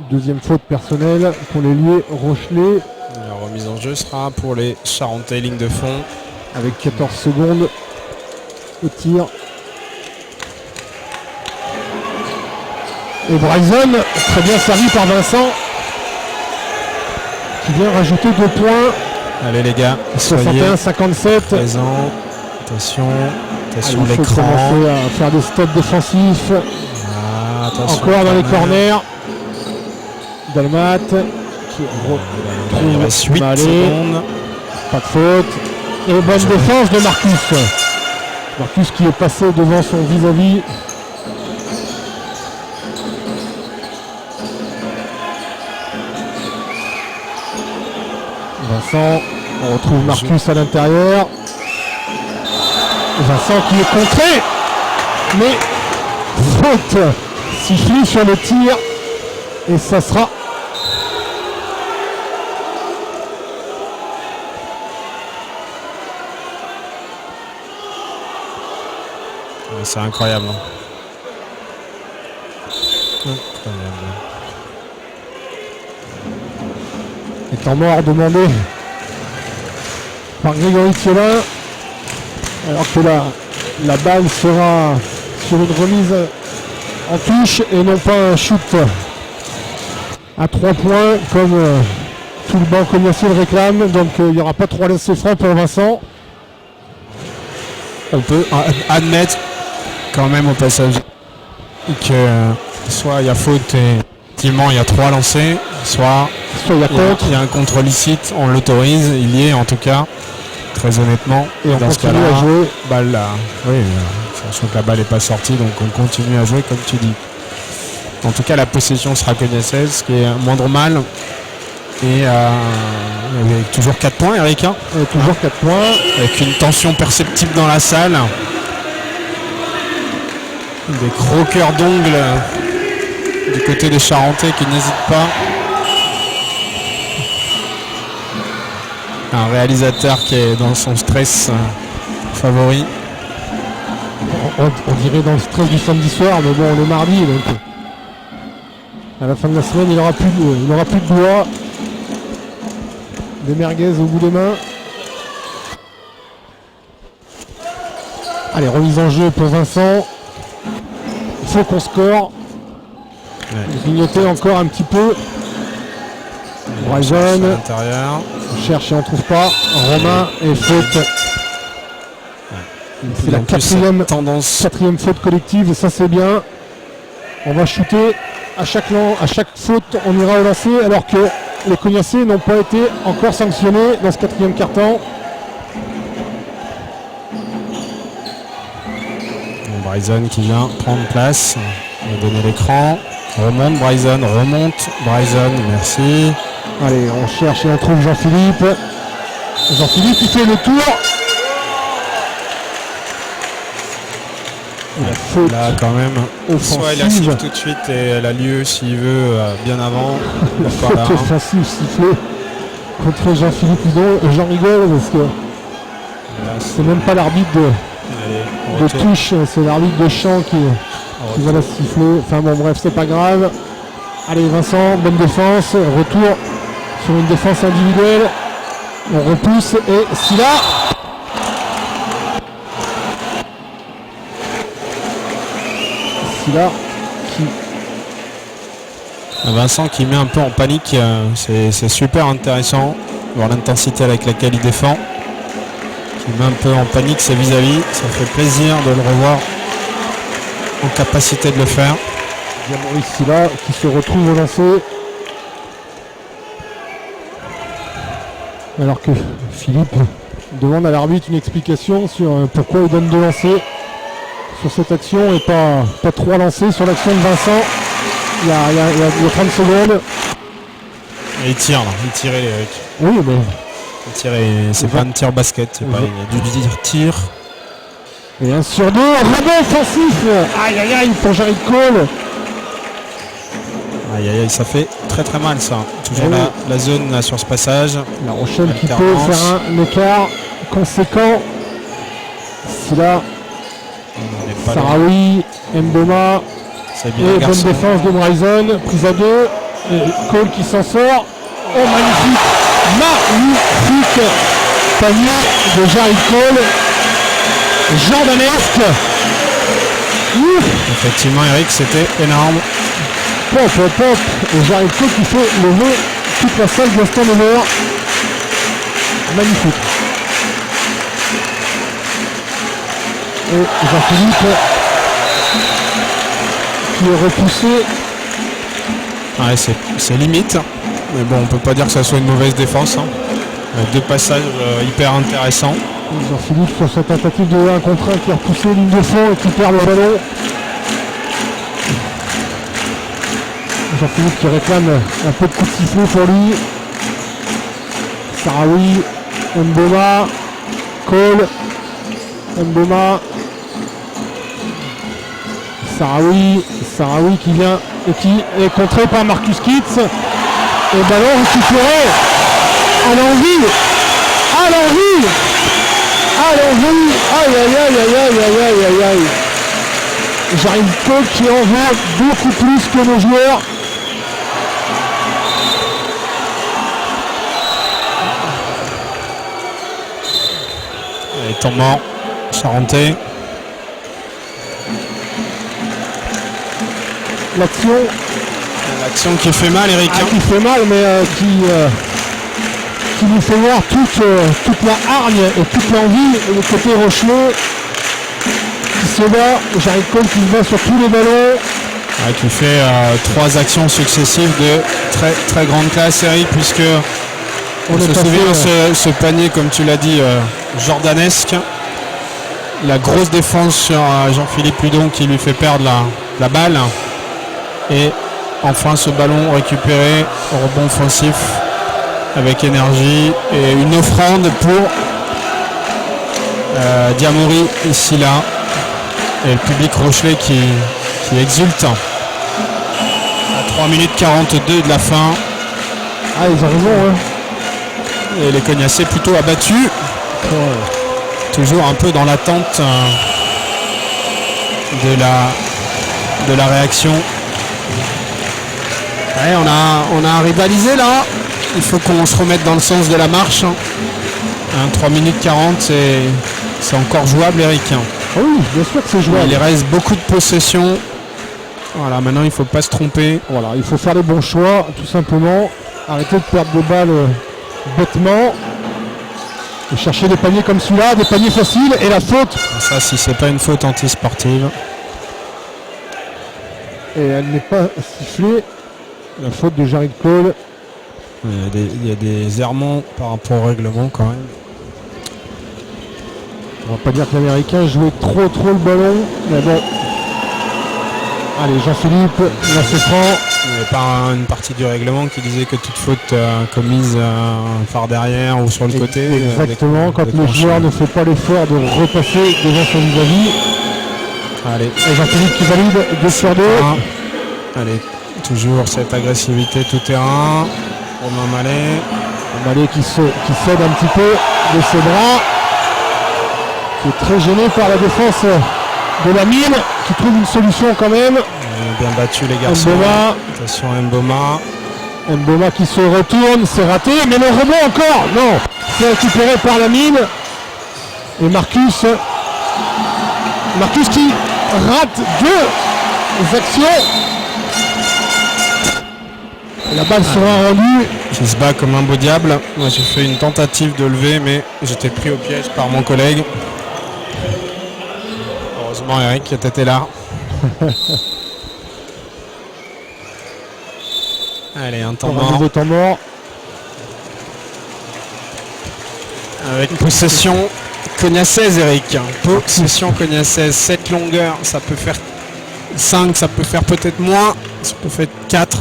Deuxième faute personnelle pour les liés Rochelet. La remise en jeu sera pour les Charentais, ligne de fond. Avec 14 secondes au tir. Et Bryson, très bien servi par Vincent, qui vient rajouter 2 points. Allez les gars, 61-57. Présent. Attention, attention Il faut l'écran. commencer à faire des stops défensifs. Ah, attention, Encore dans les corner. corners. Dalmat qui Il reste 8 Malé. secondes. Pas de faute. Et bonne défense de Marcus. Marcus qui est passé devant son vis-à-vis. Vincent, on retrouve Marcus à l'intérieur. Vincent qui est contré. Mais faute sifflée sur le tir. Et ça sera c'est incroyable. Et temps mort demandé par Grégory Thielin. Alors que la balle sera sur une remise en touche et non pas un shoot à 3 points comme tout le banc commercial le réclame. Donc il n'y aura pas 3 lancers francs pour Vincent. On peut admettre quand même au passage que soit il y a faute et effectivement il y a 3 lancés, soit il y a un contre licite, on l'autorise, il y est en tout cas, très honnêtement. Et on dans ce continue cas-là, à jouer. Balle là, oui, sachant que la balle n'est pas sortie, donc on continue à jouer comme tu dis. En tout cas, la possession sera cognaçaise, ce qui est moindre mal. Et avec toujours 4 points, Eric. Hein, et toujours 4 points. avec une tension perceptible dans la salle. Des croqueurs d'ongles du côté des Charentais qui n'hésitent pas. Un réalisateur qui est dans son stress favori. On dirait dans le stress du samedi soir, mais bon, on est mardi, donc à la fin de la semaine, il n'aura plus de doigts. Des merguez au bout des mains. Allez, remise en jeu pour Vincent. Il faut qu'on score. Grignoter encore un petit peu. Bryson. L'intérieur. On cherche et on ne trouve pas. Romain et faute. C'est la quatrième faute collective et ça c'est bien. On va shooter. À chaque faute, on ira au lancer alors que les Cognassais n'ont pas été encore sanctionnés dans ce 4e quart-temps. Bryson qui vient prendre place. On va donner l'écran. Remonte Bryson, merci. Allez, on cherche et on trouve Jean-Philippe. Jean-Philippe qui fait le tour. Et la faute Là, quand même, soit il la offensive. siffle tout de suite et elle a lieu s'il veut bien avant. Faute Là. offensive sifflée contre Jean-Philippe Hudon. J'en rigole parce que Là, c'est même pas l'arbitre de touche, c'est l'arbitre de champ qui va la siffler. Enfin bon, bref, c'est pas grave. Allez, Vincent, bonne défense. Retour sur une défense individuelle. On repousse et Silla. Silla qui... Vincent qui met un peu en panique. C'est super intéressant. Voir l'intensité avec laquelle il défend. Qui met un peu en panique ses vis-à-vis. Ça fait plaisir de le revoir en capacité de le faire. Maurice Silla qui se retrouve au lancer. Alors que Philippe demande à l'arbitre une explication sur pourquoi il donne 2 lancers sur cette action et pas 3 lancers sur l'action de Vincent. Il y a 30 secondes. Et il tire là, il tirait Eric. Oui, mais Il tirait, c'est pas un tir basket, c'est pas, il a dû dire tir. et 1 sur 2, rebond offensif. Aïe aïe aïe pour Jared Cole. Aïe aïe aïe, ça fait très mal ça. Toujours la zone là, sur ce passage. La Rochelle qui peut Alternance. faire un écart conséquent. Silla, On n'est pas loin. Sarawi, Mboma. C'est bien Et bonne garçon. défense de Bryson, prise à 2, et Cole qui s'en sort. Oh magnifique panier de Jared Cole, jordanesque. Ouf, Effectivement Eric, c'était énorme. pop, et Jared Cole qui fait lever toute la salle d'Aston Miller. Magnifique. Et Jean-Philippe qui est repoussé. Ouais, c'est limite. Mais bon, on peut pas dire que ça soit une mauvaise défense. Hein. 2 passages hyper intéressants. Jean-Philippe sur sa tentative de 1 contre 1 qui est repoussé ligne de fond et qui perd le ballon. Jean-Philippe qui réclame un peu de coup de sifflet pour lui. Sarawi, Mboma, Cole, Mboma, Sarawi qui vient et qui est contré par Marcus Kitts. Et ballon récupéré à l'envie. Aïe aïe aïe aïe aïe aïe aïe aïe aïe. Jared Cole qui en veut beaucoup plus que nos joueurs. Et tombant, Charentais. L'action qui fait mal Eric. Qui fait mal, mais qui nous fait voir toute la hargne et toute l'envie, le côté Rochelot qui se bat, Jared Cole qui se bat sur tous les ballons. Ouais, qui fait 3 actions successives de très grande classe Eric, puisque on se souvient ce panier, comme tu l'as dit, jordanesque. La grosse défense sur Jean-Philippe Hudon qui lui fait perdre la balle. Et enfin ce ballon récupéré au rebond offensif avec énergie et une offrande pour Diamori ici là. Et le public Rochelet qui exulte. À 3 minutes 42 de la fin. Ah, ils ont raison, hein. Et les Cognacés plutôt abattus. Toujours un peu dans l'attente de la réaction. Ouais, on a rivalisé là. Il faut qu'on se remette dans le sens de la marche. 3 minutes 40, c'est encore jouable Eric. Ah oui, bien sûr que c'est jouable. Il reste beaucoup de possession. Voilà, maintenant il ne faut pas se tromper. Voilà, il faut faire les bons choix, tout simplement. Arrêter de perdre des balles bêtement. Et chercher des paniers comme celui-là, des paniers faciles. Et la faute. Ça, si c'est pas une faute antisportive. Et elle n'est pas sifflée. La faute de Jared Cole. Il y a des errements par rapport au règlement quand même. On va pas dire que l'Américain jouait trop le ballon. Mais bon. Allez, Jean-Philippe, là se prend. Il n'y avait pas une partie du règlement qui disait que toute faute commise par derrière ou sur le côté. Exactement, quand le joueur ne fait pas l'effort de repasser devant son vis-à-vis. Allez. Et Jean-Philippe qui valide 2 sur 2. Allez, toujours cette agressivité tout terrain. Romain Mallet. Mallet qui cède un petit peu de ses bras. Qui est très gêné par la défense de la mine. Qui trouve une solution quand même. Bien battu les garçons. Mboma. Attention Mboma. Mboma qui se retourne, c'est raté, mais le rebond encore, non, c'est récupéré par la mine. Et Marcus qui rate 2 actions. La balle sera rendue. Qui se bat comme un beau diable. Moi j'ai fait une tentative de lever, mais j'étais pris au piège par mon collègue. Heureusement Eric était là. Allez, un temps mort. Un temps mort. Avec possession Cognaçaise, Eric. Possession Cognaçaise. 7 longueurs, ça peut faire 5, ça peut faire peut-être moins. Ça peut faire 4.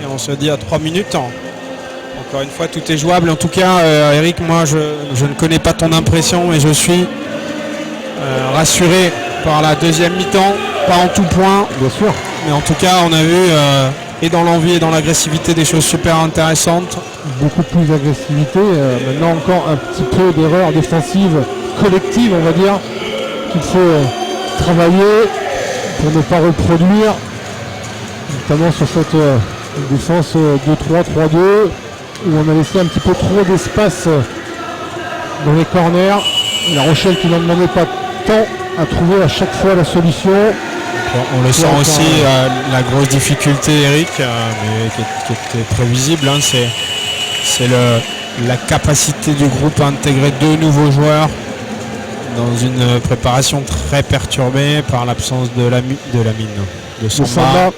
Et on se dit à 3 minutes. Encore une fois, tout est jouable. En tout cas, Eric, moi, je ne connais pas ton impression, mais je suis rassuré par la deuxième mi-temps. Pas en tout point. Bien sûr. Mais en tout cas, on a vu... et dans l'envie et dans l'agressivité des choses super intéressantes. Beaucoup plus d'agressivité, maintenant encore un petit peu d'erreur défensive collective, on va dire, qu'il faut travailler pour ne pas reproduire, notamment sur cette défense 2-3, 3-2, où on a laissé un petit peu trop d'espace dans les corners. La Rochelle qui n'en demandait pas tant à trouver à chaque fois la solution. On le sent aussi, la grosse difficulté, Eric, mais qui était prévisible, hein, c'est la capacité du groupe à intégrer 2 nouveaux joueurs dans une préparation très perturbée par l'absence de la mine, de Samba,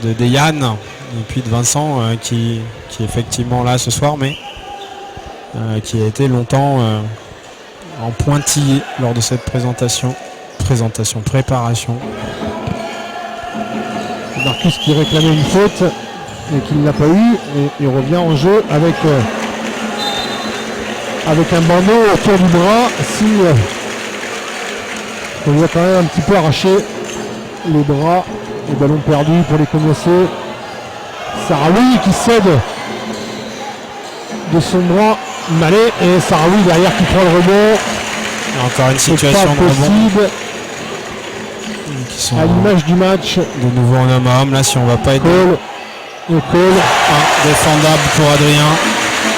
de Deyane et puis de Vincent qui est effectivement là ce soir, mais qui a été longtemps en pointillé lors de cette préparation. Marcus qui réclamait une faute et qui ne l'a pas eu, et il revient en jeu avec un bandeau autour du bras. On lui a quand même un petit peu arraché les bras. Les ballons perdus pour les Cognaçais. Sarawi qui cède de son bras Mallet, et Sarawi derrière qui prend le rebond. Et encore une situation de rebond. À l'image du match. De nouveau en homme à homme, là si on va pas être défendable pour Adrien.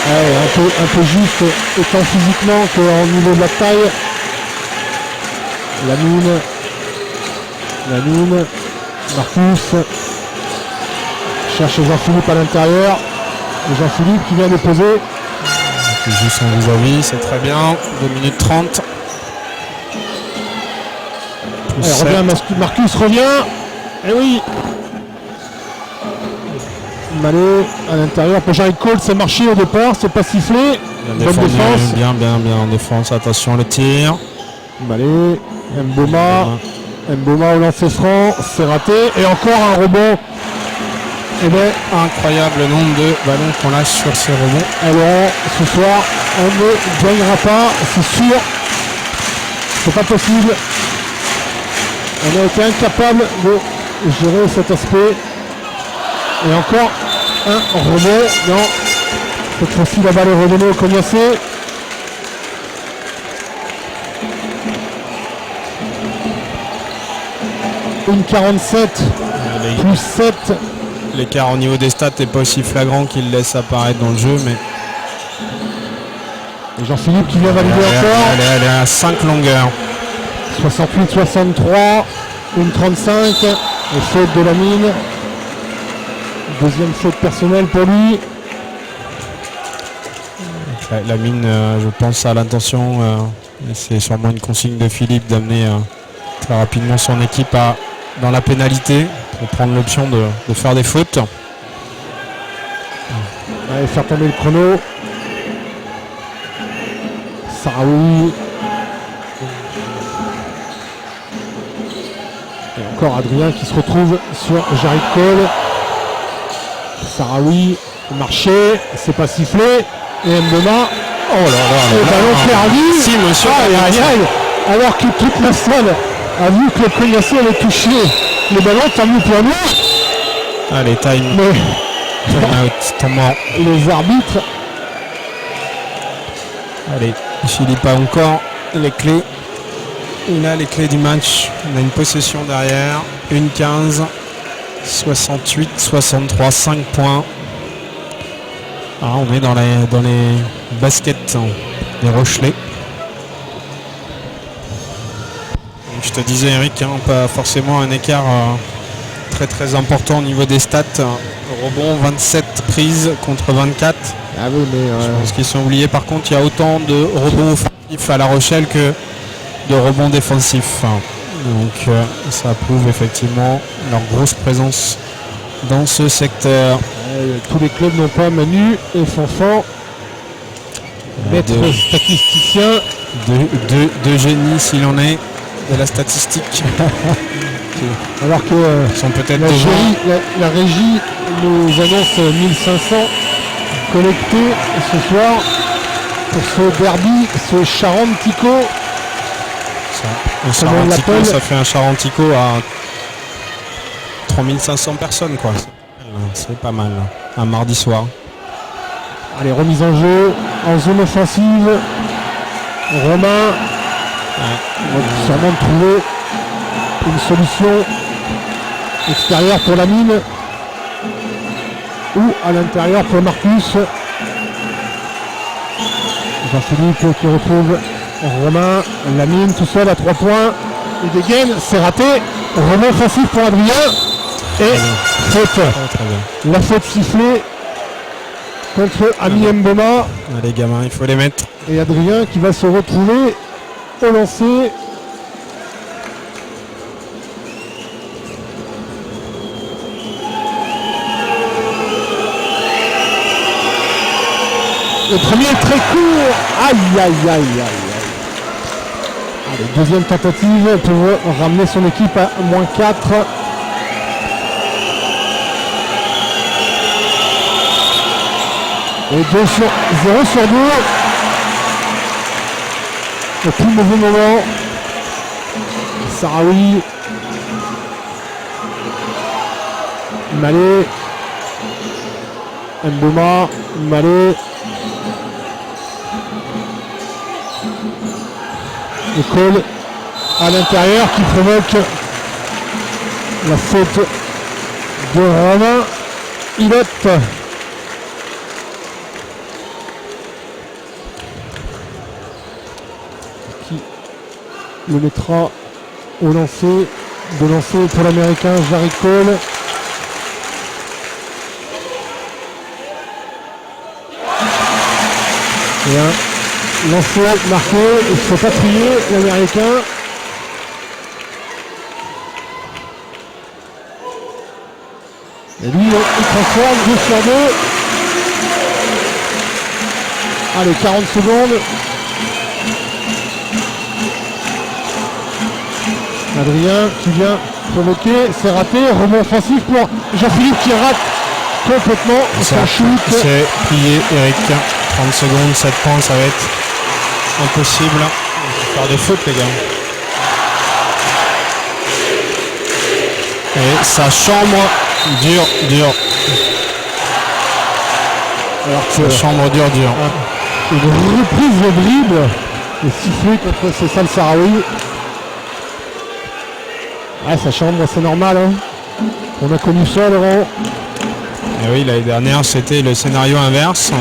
Ouais, un peu juste autant physiquement qu'au niveau de la taille. La mine. Marcus cherche Jean-Philippe à l'intérieur. Et Jean-Philippe qui vient de poser. Qui joue son vis-à-vis, c'est très bien. 2 minutes 30. Marcus revient. Et oui. Mallet à l'intérieur pour Jarry Cole, c'est marché au départ, c'est pas sifflé. Bonne défense. Bien en défense, attention le tir. Mallet, Mboma au lancer franc, c'est raté. Et encore un rebond. Et bien, incroyable le nombre de ballons qu'on lâche sur ces rebonds. Alors, ce soir, on ne gagnera pas, c'est sûr. C'est pas possible. On a été incapable de gérer cet aspect. Et encore un rebond. Non. Cette fois-ci, la balle est redonnée au Cognaçais. Une 47 plus 7. L'écart au niveau des stats n'est pas aussi flagrant qu'il laisse apparaître dans le jeu, mais... Et Jean-Philippe qui vient valider encore. Elle est à 5 longueurs. 68-63, une 35, et faute de la mine. Deuxième faute personnelle pour lui. La mine, je pense à l'intention, c'est sûrement une consigne de Philippe d'amener très rapidement son équipe dans la pénalité pour prendre l'option de faire des fautes. Allez, faire tomber le chrono. Sarawi. Et encore Adrien qui se retrouve sur Jarry Cole. Sarawi, marché, c'est pas sifflé. Et Mboma. Oh là là, le ballon perdu. Si monsieur. Alors que toute la salle a vu que le Cognacé avait touché le ballon, tant mieux pour nous. Allez, time out, temps mort. Les arbitres. Allez, Philippe a encore les clés. Il a les clés du match. On a une possession derrière. 1-15. 68, 63, 5 points. Ah, on est dans les baskets des Rochelais. Donc, je te disais, Eric, pas forcément un écart très très important au niveau des stats. Rebond 27 prises contre 24. Ah oui, mais Je pense qu'ils sont oubliés. Par contre, il y a autant de rebonds offensifs à La Rochelle que de rebonds défensifs. Donc ça prouve effectivement leur grosse présence dans ce secteur. Tous les clubs n'ont pas Manu et Fanfan. Maître statisticien. De génie s'il en est de la statistique. Alors que Ils sont peut-être la régie nous annonce 1500 connectés ce soir pour ce derby, ce Charentico. Un Charentico, ça fait un Charentico à 3500 personnes, quoi. C'est pas mal. Un mardi soir. Allez, remise en jeu en zone offensive. Romain va sûrement trouver une solution extérieure pour la mine ou à l'intérieur pour Marcus. Jean-Philippe qui retrouve Romain, la mine tout seul à 3 points. Il dégaine, c'est raté. Romain offensif pour Adrien. Et faute. La faute sifflée contre Ami Mboma. Allez gamins, il faut les mettre. Et Adrien qui va se retrouver au lancer. Le premier est très court. Aïe aïe aïe aïe aïe. Allez, deuxième tentative pour ramener son équipe à -4. Et 0 sur 2. Au plus mauvais moment. Sarawi. Malé. Mboma. Malé. Et Cole à l'intérieur qui provoque la faute de Romain Ilotte. Qui le mettra au lancer, de lancer pour l'américain Jarry Cole. Et un lancé marqué, il faut pas trier l'américain. Et lui, il transforme 2 sur 2. Allez, 40 secondes. Adrien qui vient provoquer, c'est raté. Rebond offensif pour Jean-Philippe qui rate complètement son shoot. C'est plié, Eric. 30 secondes, 7 points, ça va être impossible. Il faut faire des fautes, les gars. Et ça chambre dur. Alors que ça chambre dur. Une reprise de dribble est sifflée contre Cécile Sarawi. Ouais, ça chambre, c'est normal. Hein. On a connu ça, Laurent. Et oui, l'année dernière, c'était le scénario inverse.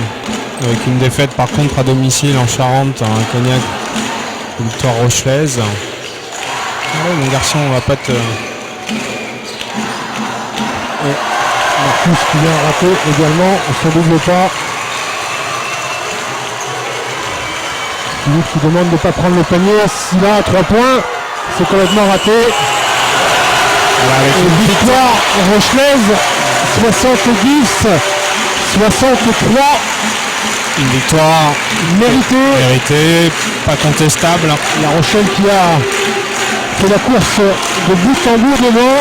Avec une défaite par contre à domicile en Charente, un Cognac, une victoire rochelaise. Allez mon garçon, on va pas te... Et Marcus qui vient rater également, on se double pas. Philippe qui demande de ne pas prendre le panier, Silla à 3 points, c'est complètement raté. Voilà, avec et victoire rochelaise, 70-63. Une victoire méritée, pas contestable. La Rochelle qui a fait la course de bout en bout devant.